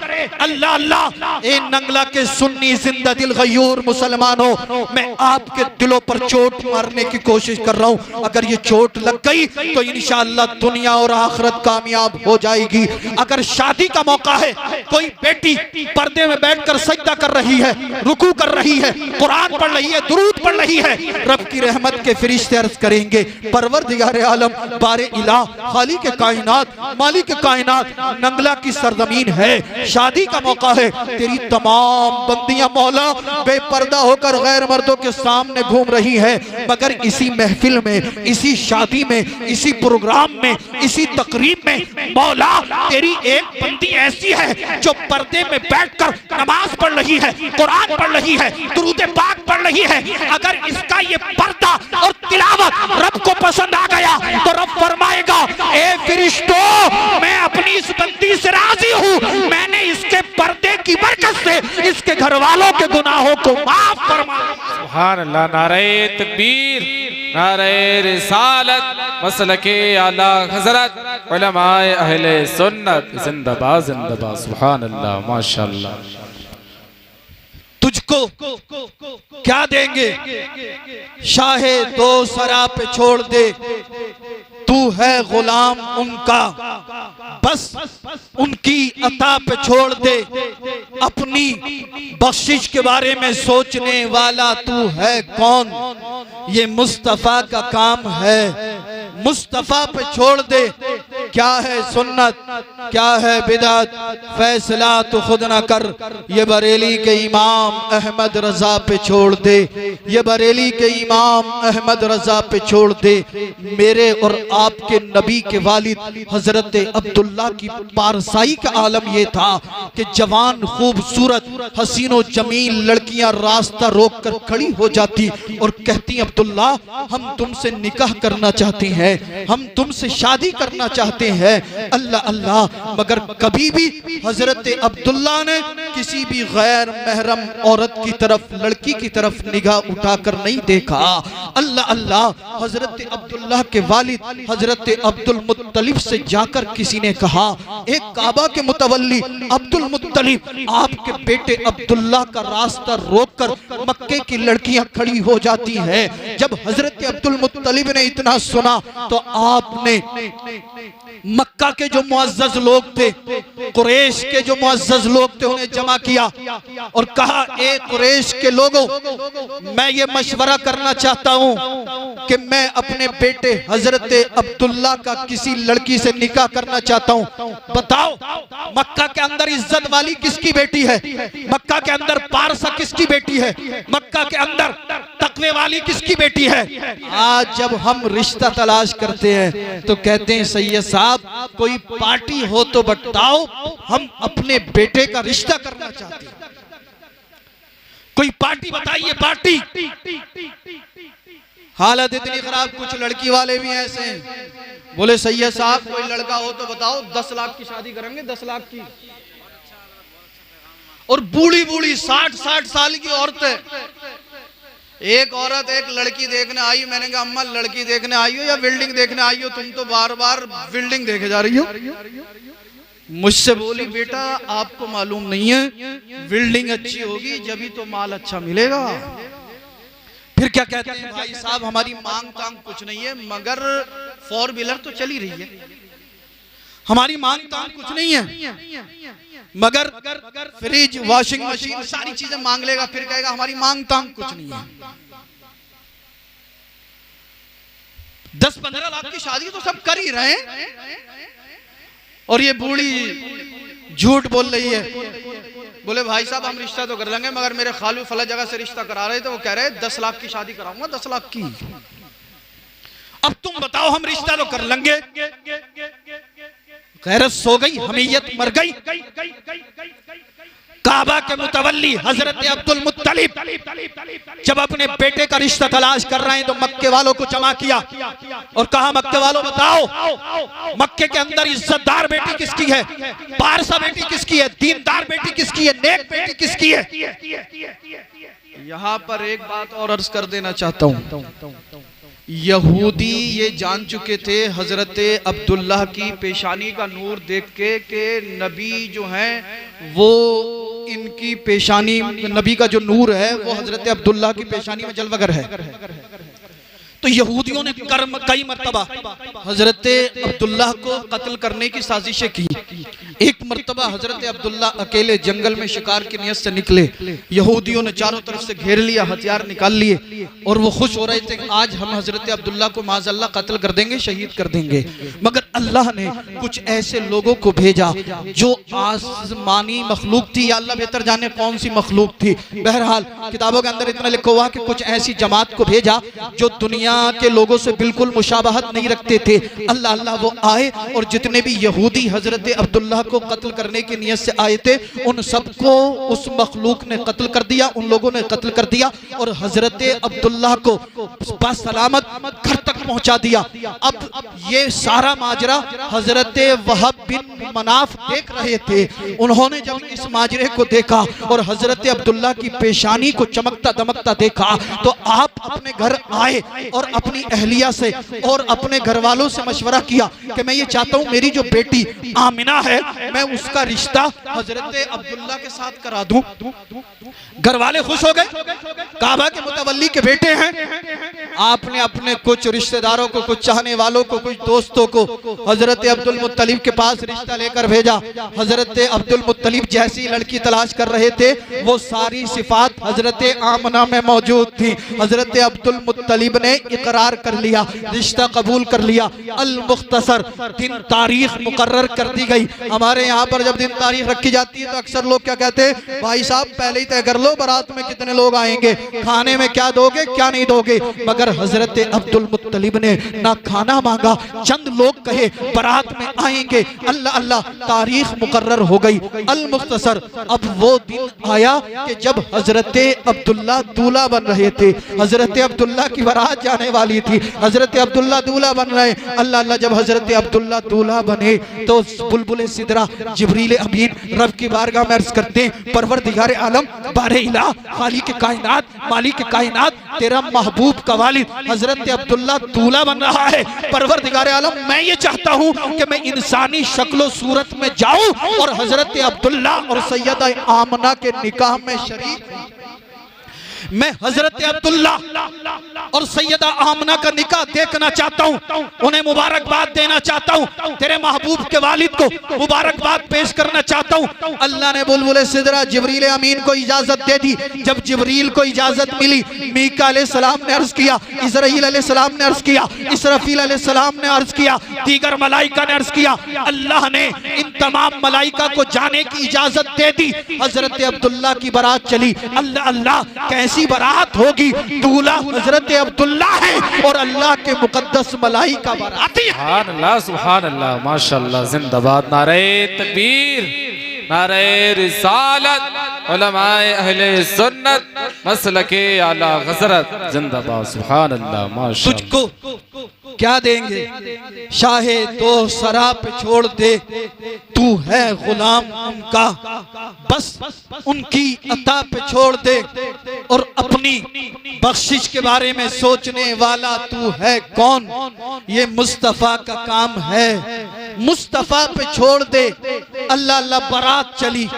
अल्लाह अल्लाह। ए नंगला के सुन्नी जिंदा दिल गयूर मुसलमानों, मैं आपके दिलों पर चोट मारने की कोशिश कर रहा हूँ। अगर ये चोट लग गई तो इंशाअल्लाह दुनिया और आखिरत कामयाब हो जाएगी। अगर शादी का मौका है, कोई बेटी पर्दे में बैठकर सजदा कर रही है, रुकू कर रही है, कुरान पढ़ रही है, दुरूद पढ़ रही है, रब की रहमत के फरिश्ते अर्ज करेंगे, परवरदिगार आलम बारे इलाह खालिक कायनात मालिक कायनात, नंगला की सरजमीन है, शादी का मौका है, तेरी तमाम बंदियां मौला बेपर्दा होकर गैर मर्दों के सामने घूम रही है, मगर इसी महफिल में, इसी शादी में, इसी प्रोग्राम में, इसी तकरीब में मौला तेरी एक बंदी ऐसी है जो पर्दे में बैठकर नमाज पढ़ रही है, कुरान पढ़ रही है, दुरूद पाक पढ़ रही है। अगर इसका ये पर्दा और तिलावत रब को पसंद आ गया तो रब फरमाएगा, ए फरिश्तों मैं अपनी इस बंदी से राजी हूँ, मैंने इसके पर्दे की बरकत से इसके घर वालों के गुनाहों को माफ फरमा। सुभान अल्लाह, नारे तकबीर, नारे रिसालत, मसलके आला हजरत उलमाए अहले सुन्नत जिंदाबाद जिंदाबाद। सुभान अल्लाह, माशाअल्लाह। तुझको क्या देंगे शाहे दो सरा पे छोड़ दे, तू है गुलाम उनका, बस उनकी अता पे छोड़ दे, अपनी बख्शिश के बारे में सोचने वाला तू है कौन? ये मुस्तफा का काम है, मुस्तफा पे छोड़ दे। क्या है सुन्नत, क्या है बिदअत, फैसला तो खुद ना कर, ये बरेली के इमाम अहमद रजा पे छोड़ दे, ये बरेली के इमाम अहमद रजा पे छोड़ दे। मेरे और आपके नबी के वालिद हजरत अब्दुल्ला की पारसाई का आलम यह था कि जवान खूबसूरत हसीनो जमील लड़कियां रास्ता रोक कर खड़ी हो जाती और कहती, अब्दुल्ला हम तुमसे निकाह करना चाहते हैं, हम तुमसे शादी करना चाहते हैं। अल्लाह अल्लाह, मगर कभी भी हजरत अब्दुल्ला ने किसी भी गैर महरम औरत की तरफ, लड़की की तरफ निगाह उठाकर नहीं देखा। अल्लाह अल्लाह। हजरत अब्दुल्ला के वालिद हजरत अब्दुल मुत्तलिब से जाकर किसी ने कहा, एक काबा के मुतवल्ली अब्दुल मुत्तलिब, आपके बेटे अब्दुल्ला का रास्ता रोककर मक्के की लड़कियां खड़ी हो जाती है। जब हजरत अब्दुल मुत्तलिब ने इतना सुना तो आपने मक्का के जो मुअज्जज लोग थे, कुरैश के जो मुअज्जज लोग थे, उन्हें जमा किया और कहा, ए कुरैश के लोगों, मैं ये मशवरा करना चाहता हूं कि मैं अपने बेटे हजरत अब्दुल्ला का किसी लड़की से निकाह करना चाहता हूं। बताओ मक्का के अंदर इज्जत वाली किसकी बेटी है? मक्का के अंदर पारसा किसकी बेटी है? मक्का के अंदर तकवे वाली किसकी बेटी है? आज जब हम रिश्ता तलाश करते हैं तो कहते हैं, सैयद साहब कोई पार्टी हो तो बताओ, हम अपने बेटे का रिश्ता करना चाहते हैं। कोई पार्टी बताइए, पार्टी। हालत इतनी खराब, कुछ लड़की वाले भी ऐसे हैं, बोले सैयद साहब कोई लड़का हो तो बताओ, 10 लाख की शादी करेंगे, 10 लाख की। और बूढ़ी बूढ़ी 60-60 साल की औरतें। एक औरत एक लड़की देखने आई, मैंने कहा अम्मा लड़की देखने आई हो या बिल्डिंग देखने आई हो? तुम तो बार बार बिल्डिंग देखे जा रही हो। मुझसे बोली, बेटा आपको मालूम नहीं है, बिल्डिंग अच्छी होगी जब तो माल अच्छा मिलेगा। फिर क्या कहते हैं, भाई साहब हमारी मांग तांग कुछ नहीं है, मगर 4 व्हीलर तो चली रही है। हमारी मांग तांग कुछ नहीं है, मगर फ्रिज, वॉशिंग मशीन, सारी चीजें मांग लेगा, फिर कहेगा हमारी मांग तांग कुछ नहीं है। 10-15 लाख की शादी तो सब कर ही रहे हैं, और ये बूढ़ी झूठ बोल रही है। बोले भाई साहब हम रिश्ता तो कर लेंगे, मगर मेरे खालू फला जगह से रिश्ता करा रहे थे, वो कह रहे 10 लाख की शादी कराऊंगा, 10 लाख की। अब तुम बताओ, हम रिश्ता तो कर लेंगे। गैरत सो गई, हमीयत मर गई। काबा के मुतवल्ली हजरत अब्दुल मुत्तलिब जब अपने बेटे का रिश्ता तलाश कर रहे हैं तो मक्के वालों को जमा किया और कहा, मक्के वालों बताओ, मक्के के अंदर इज्जतदार बेटी किसकी है? पारसा बेटी किसकी है? दीनदार बेटी किसकी है? नेक बेटी किसकी है? यहाँ पर एक बात और अर्ज कर देना चाहता हूँ। यहूदी ये जान चुके थे हजरत अब्दुल्ला की पेशानी का नूर देख के नबी जो हैं वो इनकी पेशानी, नबी का जो नूर है वो हजरत अब्दुल्ला की पेशानी में जलवागर है। तो यहूदियों ने कई मर्तबा हजरत अब्दुल्ला को कत्ल करने की साजिशें की। एक मर्तबा हजरत अब्दुल्ला अकेले जंगल में शिकार की नियत से निकले, यहूदियों ने चारों तरफ से घेर लिया, हथियार निकाल लिए और वो खुश हो रहे थे कि आज हम हजरत अब्दुल्ला को माज़अल्लाह कत्ल कर देंगे, शहीद कर देंगे। मगर अल्लाह ने कुछ ऐसे लोगों को भेजा जो आसमानी मखलूक थी, या अल्लाह बेहतर जाने कौन सी मखलूक थी। बहरहाल किताबों के अंदर इतना लिखा हुआ कि कुछ ऐसी जमात को भेजा जो दुनिया के लोगों से बिल्कुल मुशाबहत नहीं रखते थे। अल्लाह अल्लाह वो आए और जितने भी यहूदी हजरत अब्दुल्ला को कत्ल करने की नियत से आए थे उन सबको उस मखलूक ने कत्ल कर दिया, उन लोगों ने कत्ल कर दिया और हजरत अब्दुल्ला को सलामत घर तक पहुंचा दिया। अब ये सारा माजरा हजरत वहब बिन मनाफ देख रहे थे। उन्होंने जब इस माजरे को देखा और हजरत अब्दुल्ला की पेशानी को चमकता दमकता देखा तो आप अपने घर आए और अपनी अहलिया से और अपने घर वालों से मशवरा किया कि मैं ये चाहता हूं मेरी जो बेटी आमिना है मैं उसका रिश्ता हजरत अब्दुल्ला के साथ करा दूं। घर वाले खुश हो गए, काबा के मुतवल्ली के बेटे हैं। आपने अपने कुछ रिश्तेदारों को, कुछ चाहने वालों को, कुछ दोस्तों को हजरत अब्दुल मुत्तलिब के पास रिश्ता लेकर भेजा। हजरत अब्दुल मुत्तलिब जैसी लड़की तलाश कर रहे थे वो सारी सिफात हजरत आमना में मौजूद थी। हजरत अब्दुल मुत्तलिब ने इकरार कर लिया, रिश्ता कबूल कर लिया। अल मुख्तसर दिन तारीख मुकर्रर कर दी गई। हमारे यहाँ पर जब दिन तारीख रखी जाती है तो अक्सर लोग क्या कहते हैं, भाई साहब पहले ही तय कर लो बारात में कितने लोग आएंगे, खाने में क्या दोगे क्या नहीं दोगे। मगर हजरत अब्दुल मुत्तलिब ने ना खाना मांगा, चंद लोग कहे बारात में आएंगे। अल्लाह अल्लाह तारीख मुकर्रर हो गई। अल मुख्तसर अब वो दिन आया कि जब हजरत अब्दुल्ला दूल्हा बन रहे थे, हजरत अब्दुल्ला की बारात जाने वाली थी, हजरत अब्दुल्ला दूल्हा बन रहे। अल्लाह अल्लाह जब हजरत अब्दुल्ला दूल्हा बने तो बुलबुल सिदरा जिब्रील अमीन रब की बारगाह में अर्ज करते हैं, परवरदिगार आलम बारे इला खालिक कायनात मालिक कायनात तेरा महबूब का वालिद हजरत अब्दुल्ला दूल्हा बन रहा है। परवरदिगार आलम, मैं ये चाहता हूँ कि मैं इंसानी शक्लो सूरत में जाऊं और हजरत अब्दुल्ला और सैयदा आमना के निकाह में शरीक हूं। मैं हजरत अब्दुल्ला और सैयदा आमना का निकाह देखना चाहता हूँ, उन्हें मुबारकबाद देना चाहता हूँ, तेरे महबूब के वालिद को मुबारकबाद पेश करना चाहता हूँ। अल्लाह ने बुलबुल सिदरा जिब्रील अमीन को इजाजत दे दी। जब जिब्रील को इजाजत मिली, मीका अलैहिस्सलाम ने अर्ज किया, इज़राइल अलैहिस्सलाम ने अर्ज किया, इसराफील अलैहिस्सलाम ने अर्ज किया, दीगर मलाइका ने अर्ज किया। अल्लाह ने इन तमाम मलाइका को जाने की इजाजत दे दी। हजरत अब्दुल्ला की बारात चली। अल्लाह अल्लाह, कैसी बारात होगी, दूल्हा हजरत अब्दुल्ला है और अल्लाह के मुकद्दस मलाइका बाराती है। सुभान अल्लाह, सुभान अल्लाह, माशाअल्लाह, जिंदाबाद, नारे तकबीर, नारे रिसालत, उलमाए अहले सुन्नत, मसलके आला हज़रत, जिंदाबाद, सुभान अल्लाह, माशाअल्लाह। तुझको क्या देंगे शाहे दो सरा पे छोड़ दे, तू है गुलाम उनका, बस उनकी अता पे छोड़ दे और अपनी बख्शिश के बारे में सोचने वाला तू है कौन, ये मुस्तफा का काम है, मुस्तफा पे छोड़ दे। अल्लाह अल्लाह, बारात चली,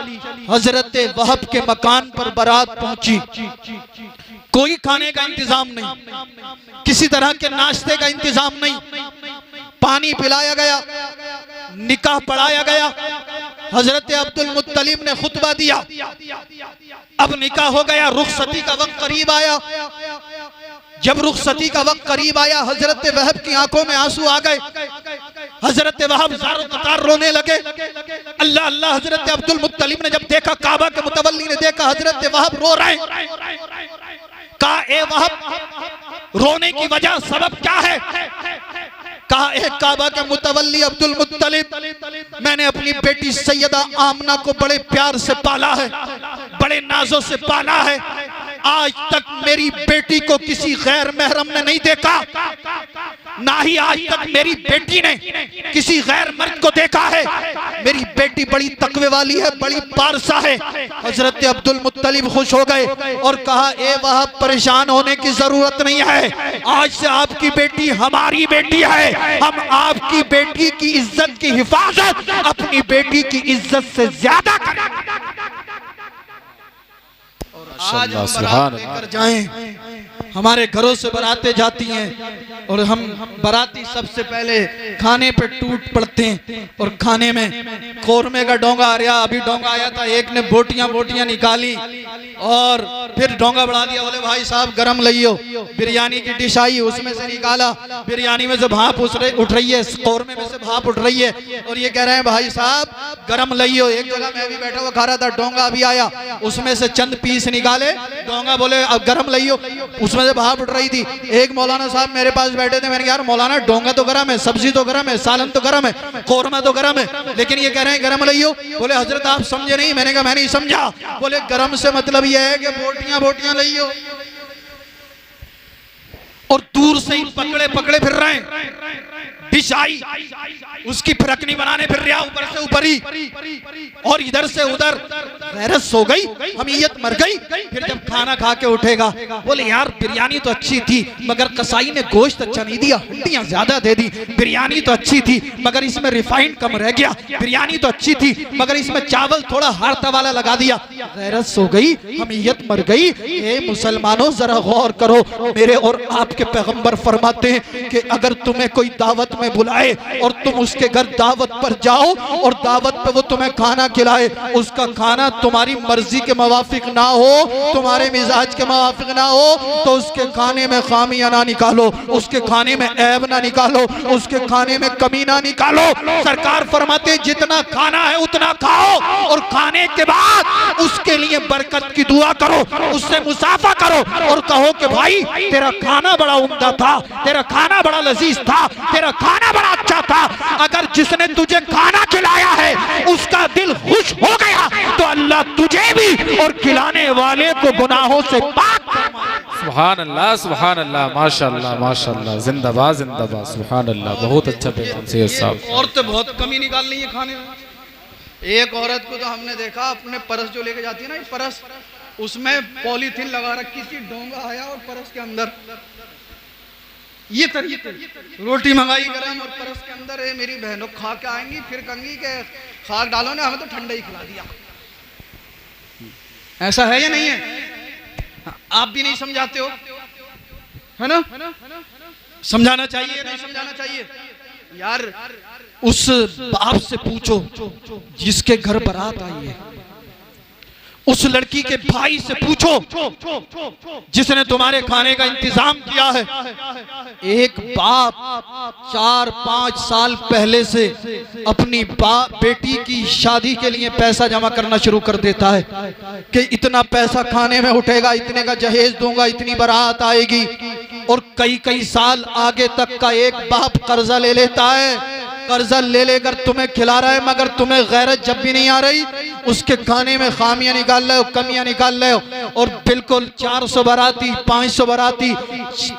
हजरत वहब के मकान पर बारात पहुंची। कोई खाने का इंतजाम नहीं, किसी तरह के नाश्ते का इंतजाम नहीं, पानी पिलाया गया, निकाह पढ़ाया गया। हजरत अब्दुल मुत्तलिब ने खुतबा दिया। अब निकाह हो गया, रुखसती का वक्त करीब आया। जब रुखसती का वक्त करीब आया, हजरत वहब की आंखों में आंसू आ गए। हजरत वहब ज़ारो कतार रोने लगे। अल्लाह अल्लाह, हजरत अब्दुल मुत्तलिब ने जब देखा, काबा के मुतवल्ली ने देखा हजरत वहब रो रहे हैं, कहा ए वहब, रोने की वजह सबब क्या है? कहा ए काबा के मुतवल्ली अब्दुल मुत्तलिब, मैंने अपनी बेटी सैयदा आमना को बड़े प्यार से पाला है, बड़े नाजों से पाला है। आज तक मेरी बेटी को किसी गैर महरम ने नहीं देखा, ना ही आज तक मेरी बेटी ने किसी गैर मर्द को देखा है। मेरी बेटी बड़ी तकवे वाली है, बड़ी पारसा है। हजरत अब्दुल मुत्तलिब खुश हो गए और कहा ए वह परेशान होने की जरूरत नहीं है, आज से आपकी बेटी हमारी बेटी है। हम आपकी बेटी की इज्जत की हिफाजत अपनी बेटी की इज्जत से ज्यादा करेंगे। आज हम बारात लेकर जाएं, हमारे घरों से बारातें जाती हैं और हम बाराती सबसे पहले खाने पे टूट पड़ते हैं और खाने में कौरमे का डोंगा आ रहा। अभी डोंगा आया था, एक ने बोटियां निकाली और फिर डोंगा बढ़ा दिया। बोले भाई साहब गरम लियो, बिरयानी की डिश आई, उसमें से निकाला, बिरयानी में से भाप उठ रही है, कौरमे में से भाप उठ रही है और ये कह रहे हैं भाई साहब गरम लियो। एक जगह मैं भी बैठा हुआ खा रहा था, डोंगा अभी आया, उसमें से चंद पीस निकाले, डोंगा बोले अब गरम लियो, उसमें से भाप उठ रही थी। एक मौलाना साहब मेरे पास बैठे थे, मैंने कहा यार मौलाना डोंगा तो गरम है, सब्जी तो गरम है, सालन तो गरम है, कौरमा तो गरम है, लेकिन ये कह रहे हैं गरम लियो। बोले हजरत आप समझे नहीं। मैंने कहा मैं नहीं समझा। बोले गरम से मतलब ये है कि बोटियां लियो। और दूर से ही पकड़े फिर रहे हैं। डिश आई, उसकी फिरकनी बनाने फिर रहा, ऊपर से ऊपरी और इधर से उधर। गैरत हो गई, हमीयत मर गई। फिर जब खाना खा के उठेगा, बोले यार बिरयानी तो अच्छी थी मगर कसाई ने गोश्त अच्छा नहीं दिया, हड्डियां ज्यादा दे दी। बिरयानी तो अच्छी थी मगर इसमें रिफाइंड कम रह गया। बिरयानी तो अच्छी थी मगर इसमें चावल थोड़ा हारता वाला लगा दिया। गैरत हो गई, हमीयत मर गई। ए मुसलमानों जरा गौर करो, मेरे और आपके पैगंबर फरमाते हैं कि अगर तुम्हें कोई दावत में बुलाए और तुम उसके घर दावत पर जाओ और दावत पे वो तुम्हें खाना खिलाए, उसका खाना तुम्हारी मर्जी के मुवाफिक ना हो, तुम्हारे मिजाज के मुवाफिक ना हो, तो उसके खाने में खामियां ना निकालो, उसके खाने में ऐब ना निकालो, उसके खाने में कमी ना निकालो। सरकार फरमाते जितना खाना है उतना खाओ और खाने के बाद उसके लिए बरकत की दुआ करो, उससे मुसाफा करो और कहो कि भाई तेरा खाना बड़ा उम्दा था, तेरा खाना बड़ा लजीज था, तेरा खाना बड़ा अच्छा था। अगर जिसने तुझे खाना खिलाया है उसका दिल खुश हो गया तो अल्लाह तुझे भी और खिलाने वाले को गुनाहों से पाक फरमाए। सुभान अल्लाह, सुभान अल्लाह, माशाअल्लाह, माशाअल्लाह, जिंदाबाद, जिंदाबाद, सुभान अल्लाह। बहुत अच्छा पैगाम सैयद साहब। औरतें बहुत कमी निकाल रही है खाने में। एक औरत को तो हमने देखा अपने परस जो लेके जाती है ना, परस उसमें पॉलीथीन लगा रखी थी, डोंगा आया और परस के अंदर ये तरीके रोटी मंगाई गरम और परस के अंदर है, मेरी बहनों खा के आएंगी फिर कहेंगी कि खाक डालो ने, हमें तो ठंडा ही खिला दिया। ऐसा है या नहीं है? आप भी नहीं समझाते हो, है ना? समझाना चाहिए नहीं समझाना चाहिए? यार उस बाप से पूछो जिसके घर बारात आई है, उस लड़की के भाई से पूछो जिसने तुम्हारे खाने का इंतजाम किया है। एक बाप 4-5 साल पहले से अपनी बेटी की शादी के लिए पैसा जमा करना शुरू कर देता है कि इतना पैसा खाने में उठेगा, इतने का जहेज दूंगा, इतनी बारात आएगी, और कई साल आगे तक का एक बाप कर्जा ले लेता है। कर्जा ले लेकर तुम्हें खिला रहा है, मगर तुम्हें गैरत जब भी नहीं आ रही, उसके खाने में खामियां निकाल रहे हो, कमियां निकाल रहे हो, और बिल्कुल 400 बाराती, 500 बाराती,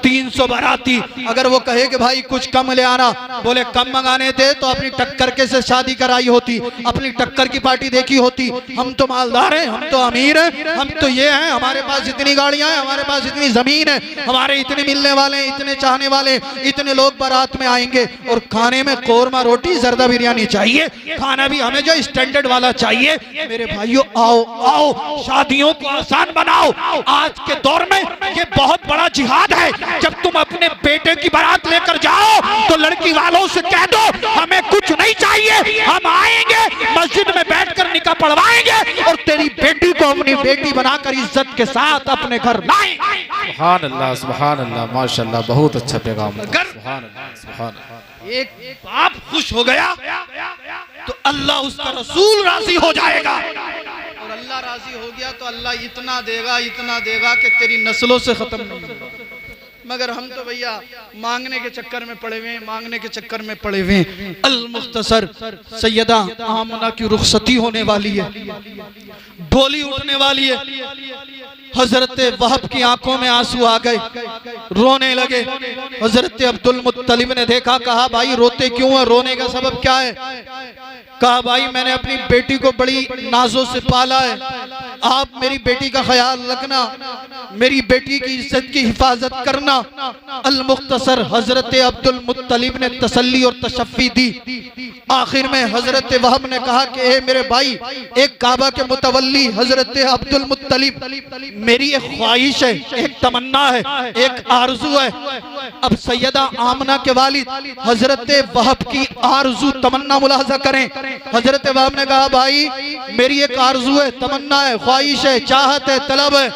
300 बाराती, अगर वो कहे कि भाई कुछ कम ले आना, बोले कम मंगाने थे तो अपनी टक्कर के से शादी कराई होती, अपनी टक्कर की पार्टी देखी होती। हम तो मालदार हैं, हम तो अमीर हैं, हम तो ये हैं, हमारे पास इतनी गाड़ियां हैं, हमारे पास इतनी जमीन है, हमारे इतने मिलने वाले हैं, इतने चाहने वाले, इतने लोग बारात में आएंगे, और खाने में कोरमा रोटी जर्दा बिरयानी चाहिए, खाना भी हमें जो स्टैंडर्ड वाला चाहिए। मेरे भाइयों आओ आओ, शादियों को आसान बनाओ। आज के दौर में ये बहुत बड़ा जिहाद है। जब तुम अपने बेटे की बारात लेकर जाओ तो लड़की वालों से कह दो हमें कुछ नहीं चाहिए, हम आएंगे मस्जिद में बैठकर निकाह पढ़वाएंगे और तेरी बेटी को अपनी बेटी बनाकर इज्जत के साथ अपने घर लाएंगे। सुभान अल्लाह, सुभान अल्लाह, माशाअल्लाह, बहुत अच्छा पैगाम। सुभान अल्लाह, सुभान अल्लाह। एक बाप खुश हो गया तो अल्लाह उसका रसूल राजी हो जाएगा, और अल्लाह राजी हो गया तो अल्लाह इतना देगा कि तेरी नस्लों से खत्म नहीं होगा। मगर हम तो भैया मांगने के चक्कर में पड़े हुए, मांगने के चक्कर में पड़े हुए। अल मुख्तसर सैयदा आमना की रुखसती होने वाली है, डोली उठने वाली है। हजरत वहब की आंखों में आंसू आ गए, रोने लगे। हजरत अब्दुल मुत्तलिब ने देखा, कहा भाई रोते क्यों है, रोने का सबब क्या है? कहा भाई मैंने अपनी बेटी को बड़ी नाजों से पाला है, आप मेरी बेटी का ख्याल रखना, मेरी बेटी की इज्जत की हिफाजत करना। अल मुख्तसर हजरत अब्दुल मुत्तलिब ने तसल्ली और तशफ़ी दी। आखिर में हजरत वहब ने कहा कि ए मेरे भाई, एक काबा के मुतवल्ली हजरत अब्दुल मुत्तलिब, मेरी एक ख्वाहिश है, एक तमन्ना है, एक आरजू है। अब सैयदा आमना के वालिद हजरत वहब की आरजू तमन्ना मुलाहजा करें। हजरत वहब ने कहा भाई मेरी एक आरजू है, तमन्ना है, ख्वाहिश है, चाहत है, तलब है।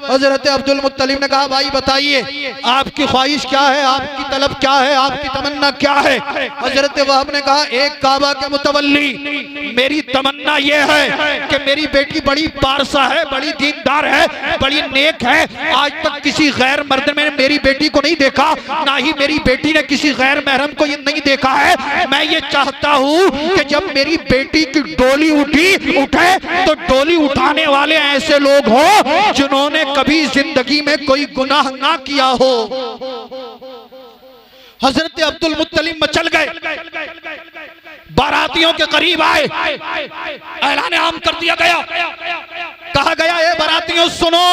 हजरत अब्दुल मुत्तलिब ने कहा भाई बताइए आपकी ख्वाहिश क्या है, आपकी तलब क्या है, आपकी तमन्ना क्या है? हजरत वहब ने कहा एक काबा के मुतवल्ली, मेरी तमन्ना यह है कि मेरी बेटी बड़ी पारसा है, बड़ी दीनदार है, बड़ी नेक है, आज तक किसी गैर मर्द में मेरी बेटी को नहीं देखा, ना ही मेरी बेटी ने किसी गैर महरम को ये नहीं देखा है। मैं ये चाहता हूँ कि जब मेरी बेटी की डोली उठे तो डोली उठाने वाले ऐसे लोग हो जिन्होंने कभी जिंदगी में कोई गुनाह ना किया हो। हजरत अब्दुल मुत्तलिब मचल गए, बारातियों के करीब आए, ऐलान आम कर दिया गया, कहा गया ए बारातियों सुनो,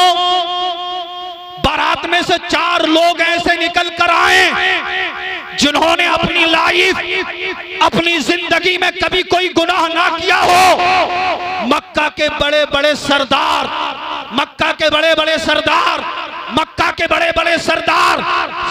बारात में से 4 लोग ऐसे निकल कर आए जिन्होंने अपनी लाइफ, अपनी जिंदगी में कभी कोई गुनाह ना किया हो। मक्का के बड़े बड़े सरदार, मक्का के बड़े बड़े सरदार, मक्का के बड़े बड़े सरदार,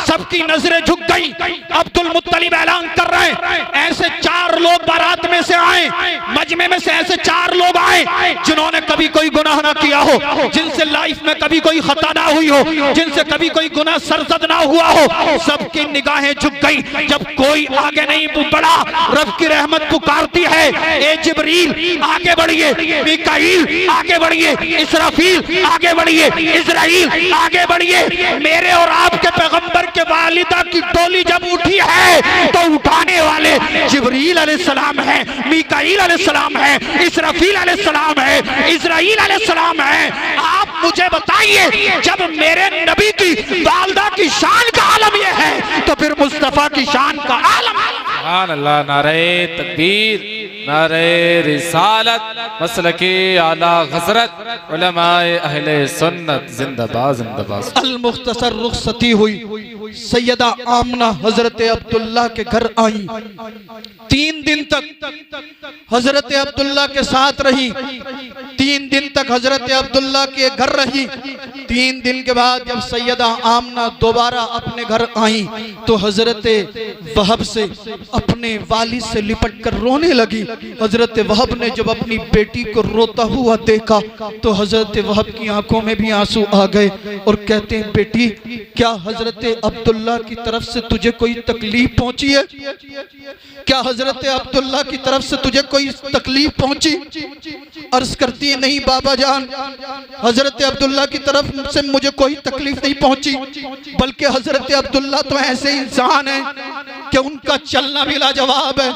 सबकी नजरें झुक गई। अब्दुल मुत्तलिब ऐलान कर रहे हैं ऐसे 4 लोग बारात में से आए, मजमे में से ऐसे 4 लोग आए जिन्होंने कभी कोई गुनाह ना किया हो, जिनसे लाइफ में कभी कोई खता ना हुई हो, जिनसे कभी कोई गुनाह सरजद ना हुआ हो। सबकी निगाहें झुक गई। जब कोई आगे नहीं बढ़ा, रब की रहमत पुकारती है ए जिब्रील आगे बढ़िए, मीकाईल आगे बढ़िए, इसराफील आगे बढ़िए, इजराइल आगे बढ़िए। मेरे और आपके पैगंबर के वालिदा की डोली जब उठी है तो उठाने वाले जिब्रील अलैहिस्सलाम है, मीकाईल अलैहिस्सलाम है, इसराफील अलैहिस्सलाम है, इजराइल अलैहिस्सलाम है। आप मुझे बताइए जब मेरे नबी की वालिदा की शान का आलम यह है तो फिर मुस्तफा की शान का आलम। सुभान अल्लाह, नारे तकबीर, नारे रिसालत मसलके आला हजरत उलमाए अहले सुन्नत जिंदाबाद जिंदाबाद। अल मुख्तसर रुखसती हुई, सैयदा आमना हजरत अब्दुल्ला के घर आई। 3 दिन तक हजरत अब्दुल्ला के साथ रही, 3 दिन तक हजरत अब्दुल्ला के घर रही। 3 दिन के बाद जब सैयदा आमना दोबारा अपने घर आई तो हजरत वहब से अपने वालिद से लिपट कर रोने लगी। हजरत वहब ने जब अपनी बेटी को रोता हुआ देखा तो हजरत वहब की आंखों में भी आंसू आ गए और कहते हैं, बेटी क्या हजरत अब्दुल्ला की तरफ से तुझे कोई तकलीफ पहुंची है? क्या हजरत अब्दुल्ला की तरफ से तुझे कोई तकलीफ पहुंची? अर्ज करती है, नहीं बाबा जान, हजरत अब्दुल्ला की तरफ से मुझे कोई तकलीफ नहीं पहुंची, बल्कि हजरत अब्दुल्ला तो ऐसे इंसान है कि उनका चलना भी लाजवाब है,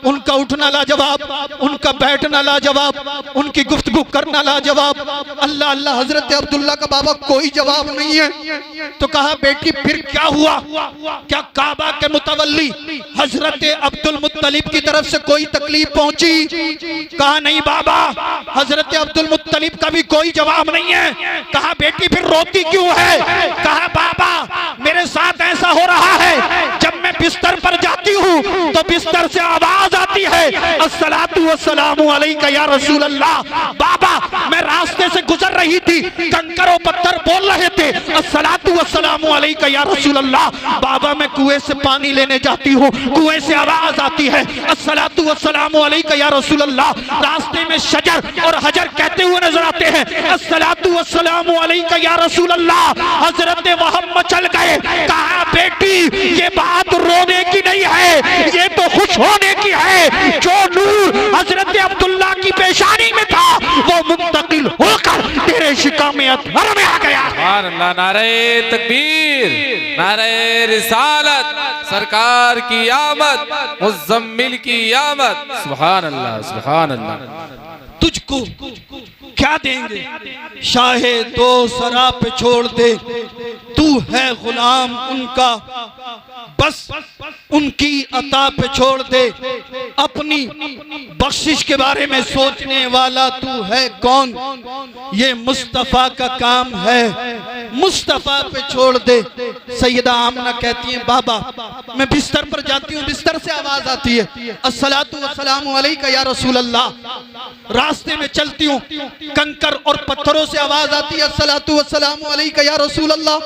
उनका उठना लाजवाब, उनका बैठना लाजवाब, उनकी गुफ्तगू करना लाजवाब। अल्लाह अल्लाह, हजरत अब्दुल्ला का बाबा कोई जवाब नहीं है। तो कहा, बेटी फिर क्या हुआ? क्या काबा के मुतवल्ली हजरत अब्दुल मुत्तलिब की तरफ से कोई तकलीफ पहुंची? कहा, नहीं बाबा, हजरत अब्दुल मुत्तलिब का भी कोई जवाब नहीं है। कहा, बेटी फिर रोती क्यों है? कहा, बाबा मेरे साथ ऐसा हो रहा है, जब मैं बिस्तर पर जाती हूँ तो बिस्तर से आवाज आती है, अस्सलातु वस्सलामु अलैका या रसूल अल्लाह। बाबा मैं रास्ते से गुजर रही थी, कंकर और पत्थर बोल रहे थे, अस्सलातु वस्सलामु अलैका या रसूल अल्लाह। बाबा मैं कुएं से पानी लेने जाती हूँ, कुएं से आवाज आती है, अस्सलातु वस्सलामु अलैका या रसूल अल्लाह। रास्ते में शजर और हजर कहते हुए नजर आते हैं, अस्सलातु वस्सलामु अलैका या रसूल अल्लाह। हजरत वहब मचल गए। कहा, बेटी ये बात रोने की नहीं है, ये तो खुश होने की है। जो नूर हजरत अब्दुल्ला की पेशानी में था वो मुंतकिल होकर तेरे शिकामे अतहर में आ गया। सुभान अल्लाह, नारे तकबीर, नारे रिसालत, सरकार की आमद, मुज़म्मिल की आमद। सुभान अल्लाह, सुभान अल्लाह। तुझको क्या देंगे? शाहे दो सरा पे छोड़ दे, तू है गुलाम उनका, बस उनकी अता पे छोड़ दे। अपनी बख्शिश के बारे में सोचने वाला तू है कौन? ये मुस्तफा का काम है, मुस्तफा पे छोड़ दे। सैयदा आमना कहती हैं, बाबा मैं बिस्तर पर जाती हूँ, बिस्तर से आवाज आती है, अस्सलातु वस्सलामु अलैका या रसूल अल्लाह। रास्ते में चलती हूँ, कंकर और पत्थरों से आवाज आती है, अस्सलातु वस्सलामु अलैका या रसूल अल्लाह।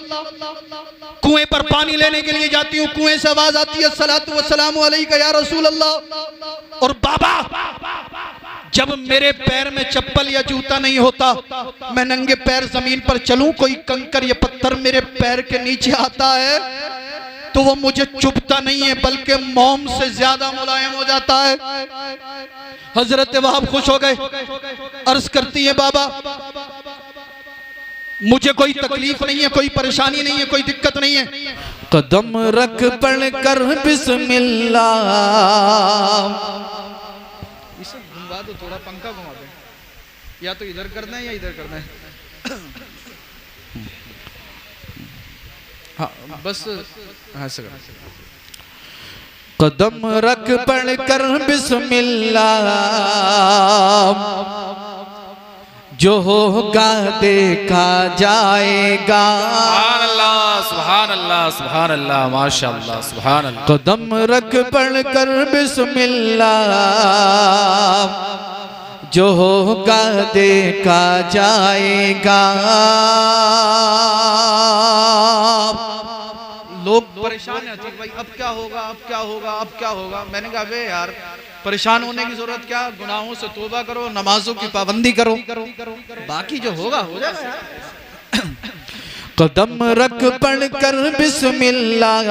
कुएं पर पानी लेने के लिए जाती हूँ, कुएं से आवाज आती है, अस्सलातु वस्सलामु अलैका या रसूल अल्लाह। और बाबा जब मेरे पैर में चप्पल या जूता नहीं होता, मैं नंगे पैर जमीन पर चलूं, कोई कंकर या पत्थर मेरे पैर के नीचे आता है तो वो मुझे चुभता नहीं है, बल्कि मोम से ज्यादा मुलायम हो जाता है। हजरत वहाब खुश हो गए। अर्ज करती है, बाबा मुझे कोई तकलीफ नहीं है, कोई परेशानी नहीं है, कोई दिक्कत नहीं है। कदम रख पढ़ कर बिस्मिल्लाह। इसे घुमा दो, थोड़ा पंखा घुमा दो, या तो इधर करना है या इधर करना है। हाँ बस, हाँ से कदम रख पढ़ कर बिस्मिल्लाह, जो होगा देखा जाएगा। सुभान अल्लाह, सुभान अल्लाह, सुभान अल्लाह, माशाअल्लाह, सुभान अल्लाह। कदम रख पढ़ कर बिस्मिल्लाह, जो होगा देखा जाएगा। लोग परेशान है भाई, अब क्या होगा, अब क्या होगा, अब क्या होगा। मैंने कहा बे यार, परेशान होने की जरूरत क्या, गुनाहों से तौबा करो, नमाजों की पाबंदी करो, बाकी जो होगा हो जाएगा। कदम रख पढ़ कर बिस्मिल्लाह,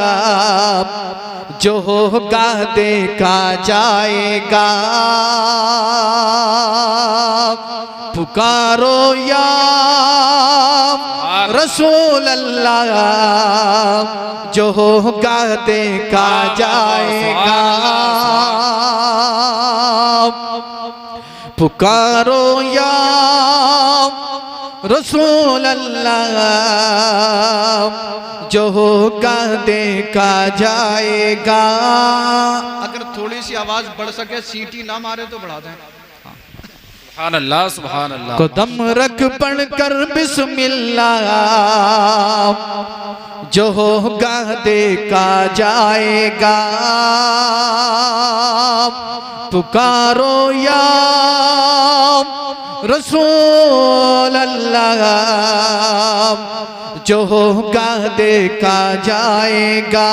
जो होगा देखा जाएगा। पुकारो या रसूल अल्लाह, जो होगा देखा जाएगा। पुकारो या रसूल अल्लाह, जो होगा देखा जाएगा। अगर थोड़ी सी आवाज बढ़ सके, सीटी ना मारे तो बढ़ा दें। सुभान अल्लाह, सुभान अल्लाह। कदम रख पढ़कर बिस्मिल्लाह, जो होगा देखा जाएगा। पुकारो या रसूल अल्लाह, जो होगा देखा जाएगा।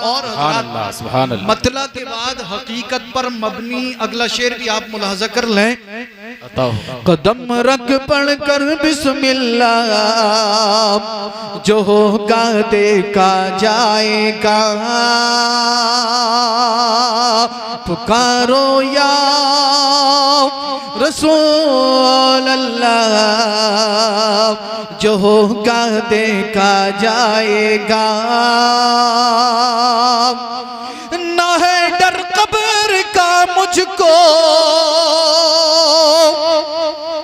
और अल्लाह, सुभान अल्लाह। मतला के बाद हकीकत पर मबनी अगला शेर भी आप मुलाहजा कर लें। कदम रख पढ़कर बिस्मिल्लाह, जो होगा देखा जाएगा। पुकारो या रसूल अल्लाह, जो होगा देखा जाएगा। ना है डर कब्र का मुझको,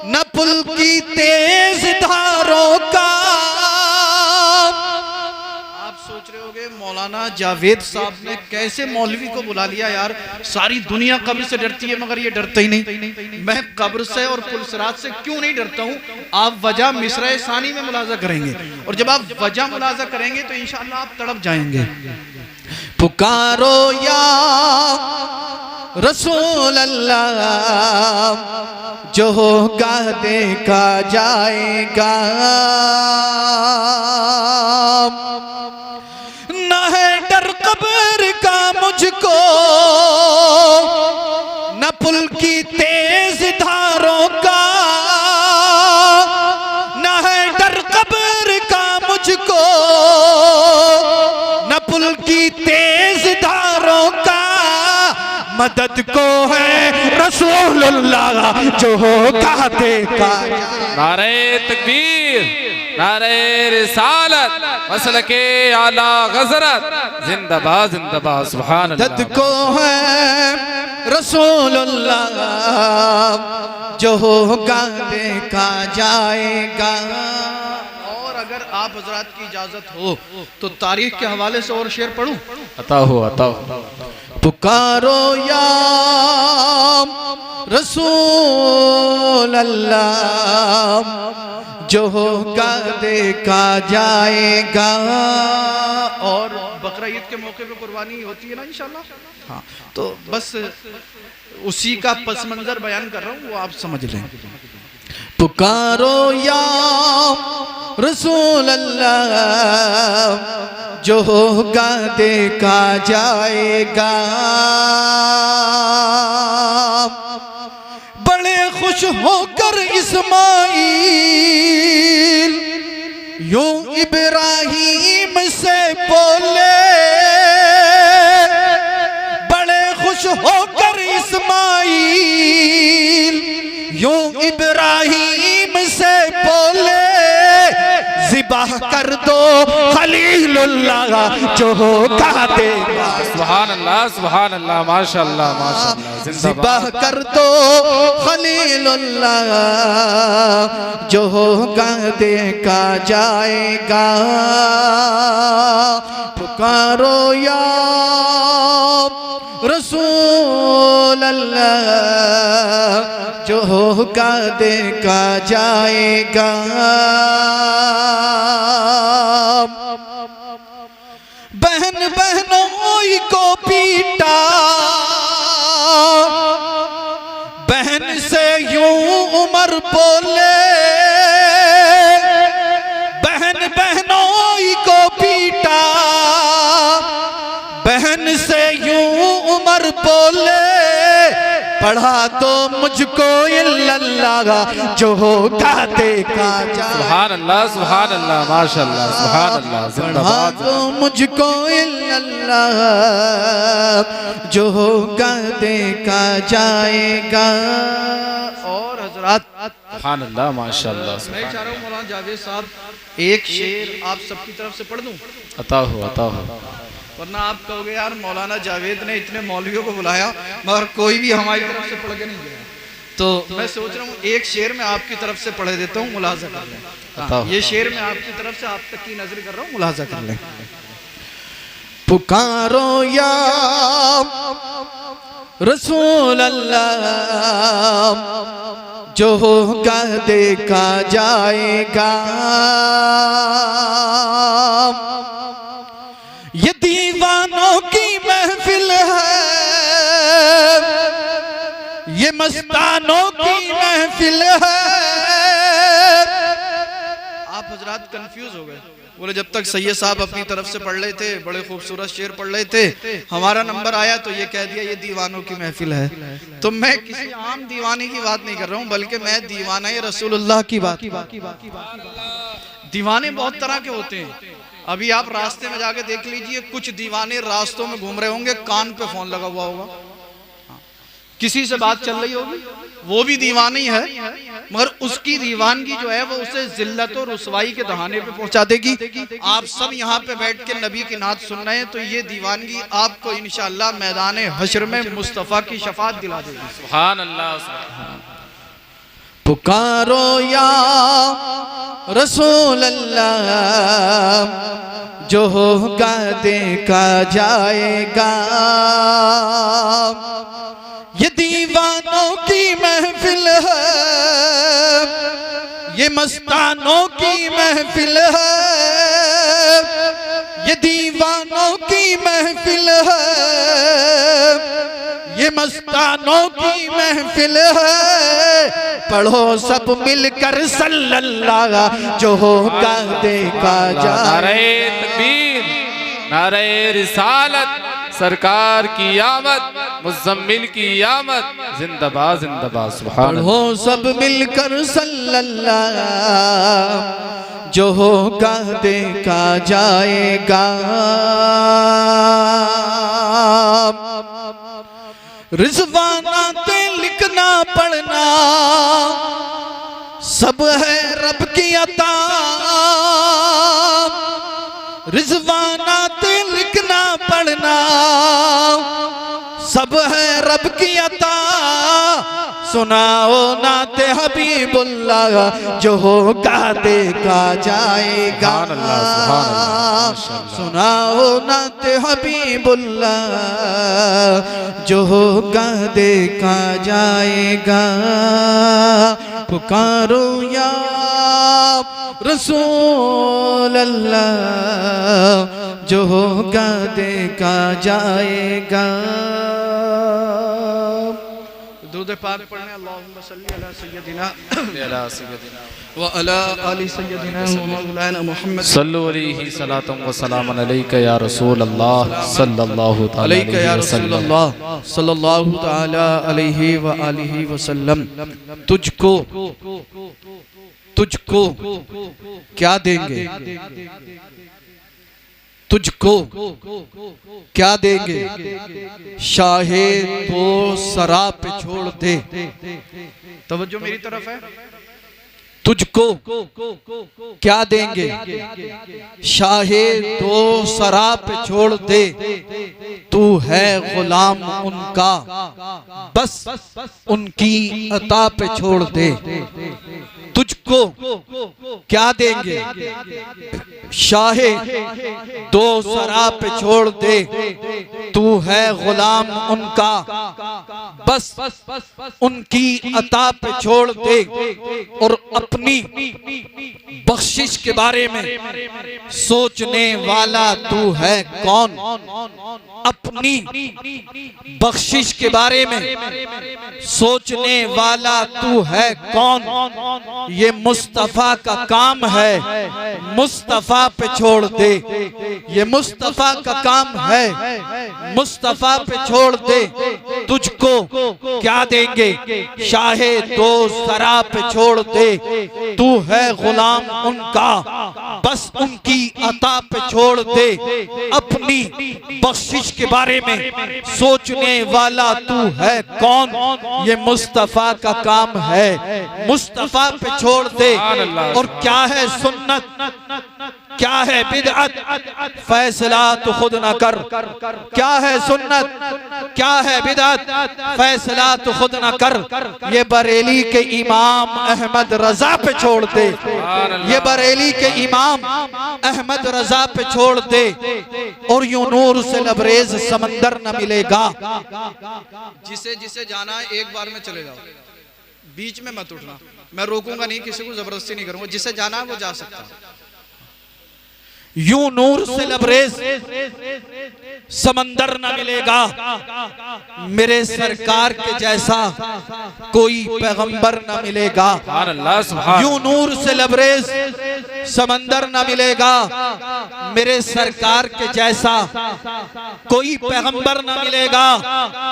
न पुल की तेज धारों का। आप सोच रहे होंगे मौलाना जावेद साहब ने कैसे मौलवी को बुला लिया यार, सारी दुनिया कब्र से डरती है मगर ये डरता ही नहीं। मैं कब्र से और पुलसरात से क्यों नहीं डरता हूं, आप वजह मिसरा सानी में मुलाजा करेंगे, और जब आप वजह मुलाजा करेंगे तो इंशाअल्लाह आप तड़प जाएंगे। पुकारो या रसूल अल्लाह, जो होगा देखा जाएगा। न है डर कब्र का मुझको, न पुल की तेज धारों का। न है डर कब्र का मुझको, न पुल की तेज धारों का। मदद को है रसूलुल्लाह, जो होगा देखा। नारे तकबीर, नारे रिसालत, मसलके आला गजरत, जिंदाबाद जिंदाबाद, सुभान अल्लाह। मदद को है रसूलुल्लाह, जो होगा देखा जाएगा। और अगर आप हजरात की इजाजत हो तो तारीख के हवाले से और शेर पढ़ूं। अता हो, अता हो। पुकारो या रसूल अल्लाह, जो होगा देखा जाएगा। और बकरा ईद के मौके पे कुर्बानी होती है ना इंशाल्लाह। हाँ, तो बस उसी का पस मंजर बयान कर रहा हूँ, वो आप समझ लें। पुकारो या रसूल अल्लाह, जो होगा देखा जाएगा। बड़े खुश होकर इस्माइल यूं इब्राहिम से बोले। बड़े खुश होकर इस्माइल यूं इब्राहिम से बोले। ज़िबाह कर दो खलीलुल्लाह, जो होगा देखा। सुभान अल्लाह, सुभान अल्लाह, माशाअल्लाह, माशाअल्लाह। ज़िबाह कर दो खलीलुल्लाह, जो होगा देखा जाएगा। पुकारो या रसूल अल्लाह, जो होगा देखा जाएगा। बहन बहनों को पीटा, बहन से यूं उमर बोले। बहन बहनों को पीटा, बहन से यूं उमर बोले। पढ़ा तो मुझको इल्लल्लाह, जो होगा देखा जाए। सुभान अल्लाह, सुभान अल्लाह, माशाअल्लाह, सुभान अल्लाह, पढ़ा जिंदाबाद। तो मुझको इल्लल्लाह, जो होगा देखा जाएगा। और हजरात सुभान अल्लाह, माशाअल्लाह। मैं चाह रहा हूँ मौलाना जावेद साहब एक शेर आप सबकी तरफ से पढ़ दूं, अता हो, अता हो। वरना आप कहोगे यार मौलाना जावेद ने इतने मौलवियों को बुलाया मगर कोई भी हमारी तरफ से पढ़ के नहीं गया। तो मैं सोच रहा हूँ एक शेर में आपकी तरफ से पढ़ देता हूँ, मुलाजा कर लें। बताओ। ये शेर मैं आपकी तरफ से आप तक की नजर कर रहा हूँ, मुलाजा कर लें। पुकारो या रसूल अल्लाह, जो होगा देखा जाएगा। ये दीवानों की महफिल है, ये मस्तानों की महफिल है। आप हजरात कंफ्यूज हो गए, बोले जब तक सैयद साहब अपनी तरफ से पढ़ रहे थे, बड़े खूबसूरत शेर पढ़ रहे थे, हमारा नंबर आया तो ये कह दिया ये दीवानों की महफिल है। तो मैं किसी आम दीवाने की बात नहीं कर रहा हूँ, बल्कि मैं दीवाना रसूलुल्लाह की बात। दीवाने बहुत तरह के होते हैं। अभी आप रास्ते में जाके देख लीजिए, कुछ दीवाने रास्तों में घूम रहे होंगे, कान पे फोन लगा हुआ होगा, किसी से बात चल रही होगी, वो भी दीवानी है, मगर उसकी दीवानगी जो है वो उसे जिल्लत और रुसवाई के दहाने पे पहुंचा देगी। आप सब यहाँ पे बैठ के नबी की नात सुन रहे हैं, तो ये दीवानगी आपको इंशाअल्लाह मैदान हश्र में मुस्तफ़ा की शफात दिला देगी। सुभान अल्लाह। पुकारो या रसूल अल्लाह, जो होगा देखा जाएगा। ये दीवानों की महफिल है, ये मस्तानों की महफिल है। ये दीवानों की महफिल है, ये मस्तानों की महफिल है। पढ़ो सब मिलकर सल्लल्लाह, जो होगा देखा जाए। नारे तकबीर, नारे रिसालत, सरकार की आमद, मुज़म्मिल की आमद, जिंदाबाद जिंदाबाद। सुभान अल्लाह। पढ़ो सब मिलकर सल्लल्लाह, जो होगा देखा जाएगा। रिज़वाना ते लिखना पढ़ना सब है रब की अता। रिज़वाना ते लिखना पढ़ना सब है रब की अता। सुनाओ नाते हबीबुल्लाह, जो होगा देखा जाएगा। सुनाओ नाते हबीबुल्लाह, जो होगा देखा जाएगा। पुकारो या रसूल अल्लाह, जो होगा देखा जाएगा। दुरूद पाक पढ़ने, अल्लाहुम्मा सल्ली अला सय्यदिना व अला आलि सय्यदिना व मौलाना मुहम्मद सल्लु अलैहि सलातम व सलाम अलैका या रसूल अल्लाह सल्लल्लाहु तआला अलैका या रसूल अल्लाह सल्लल्लाहु तआला अलैहि व आलिहि वसल्लम। तुझको तुझको क्या देंगे, तुझको क्या देंगे, शाहे तो सरा पे छोड़ दे। तवज्जो मेरी तरफ है। तुझको क्या देंगे, शाहे तो सरा पे छोड़ दे। तू है गुलाम उनका, बस उनकी अता पे छोड़ दे। तुझको क्या देंगे, शाहे दो सरा पे छोड़ दे। तू है गुलाम उनका, बस उनकी अता पे छोड़ दे। और अपनी बख्शिश के बारे में सोचने वाला तू है कौन। अपनी बख्शिश के बारे में सोचने वाला तू है कौन। ये मुस्तफा का काम है, मुस्तफा पे छोड़ दे। ये मुस्तफा का काम है, मुस्तफा पे छोड़ दे। तुझको क्या देंगे, शाहे दो सरा पे छोड़ दे। तू है गुलाम उनका, बस उनकी अता पे छोड़ दे। अपनी बख्शिश के बारे में सोचने वाला तू है कौन। ये मुस्तफा का काम है, मुस्तफा पे छोड़ दे। और क्या है सुन्नत, क्या है बिदअत, फैसला तो खुद न कर। क्या है सुन्नत, क्या है बिदअत, फैसला तो खुद न कर। ये बरेली के इमाम अहमद रजा पे छोड़ दे, ये बरेली के इमाम अहमद रजा पे छोड़ दे, और यूं नूर से लबरेज समंदर न मिलेगा। जिसे जिसे जाना है एक बार में चले जाओ, बीच में मत उठना। मैं रोकूंगा नहीं, किसी को जबरदस्ती नहीं करूंगा, जिसे जाना है वो जा सकता है। यूं नूर से लबरेज समंदर न मिलेगा, मेरे सरकार के जैसा कोई पैगंबर न मिलेगा। यूं नूर से लबरेज समंदर न मिलेगा, मेरे सरकार के जैसा कोई पैगंबर न मिलेगा।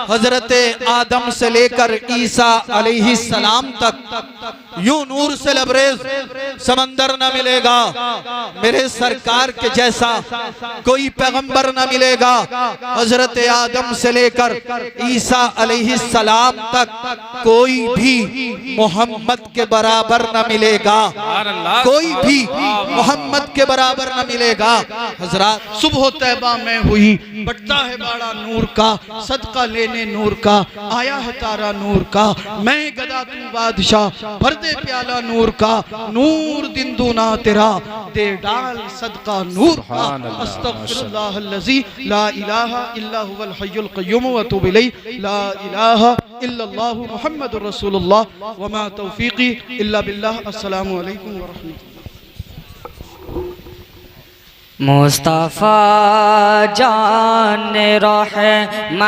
हजरत आदम से लेकर ईसा अलैहिस्सलाम तक यूं नूर से लबरेज समंदर न मिलेगा, मेरे सरकार के जैसा कोई पैगंबर न मिलेगा। हजरत आदम से लेकर ईसा अलैहिस्सलाम तक कोई भी मोहम्मद के बराबर न मिलेगा, कोई भी मोहम्मद के बराबर न मिलेगा। हजरत सुबह तैबा में हुई, बढ़ता है बाड़ा नूर का, सदका लेने नूर का, आया है तारा नूर का, मैं गदा तू बादशाह, भर दे प्याला नूर का, नूर दिन दूना तेरा, दे डाल सदका नूर। अस्तगफिरुल्लाहल्लज़ी ला इलाहा इल्ला हुवल हय्युल क़य्यूम व अतूबु इलैहि, ला इलाहा इल्लल्लाहु मुहम्मदुर रसूलुल्लाह व मा तौफीक़ी इल्ला बिल्लाह। अस्सलामु अलैकुम व रहमतुल्लाह। मुस्तफ़ा जान रहमान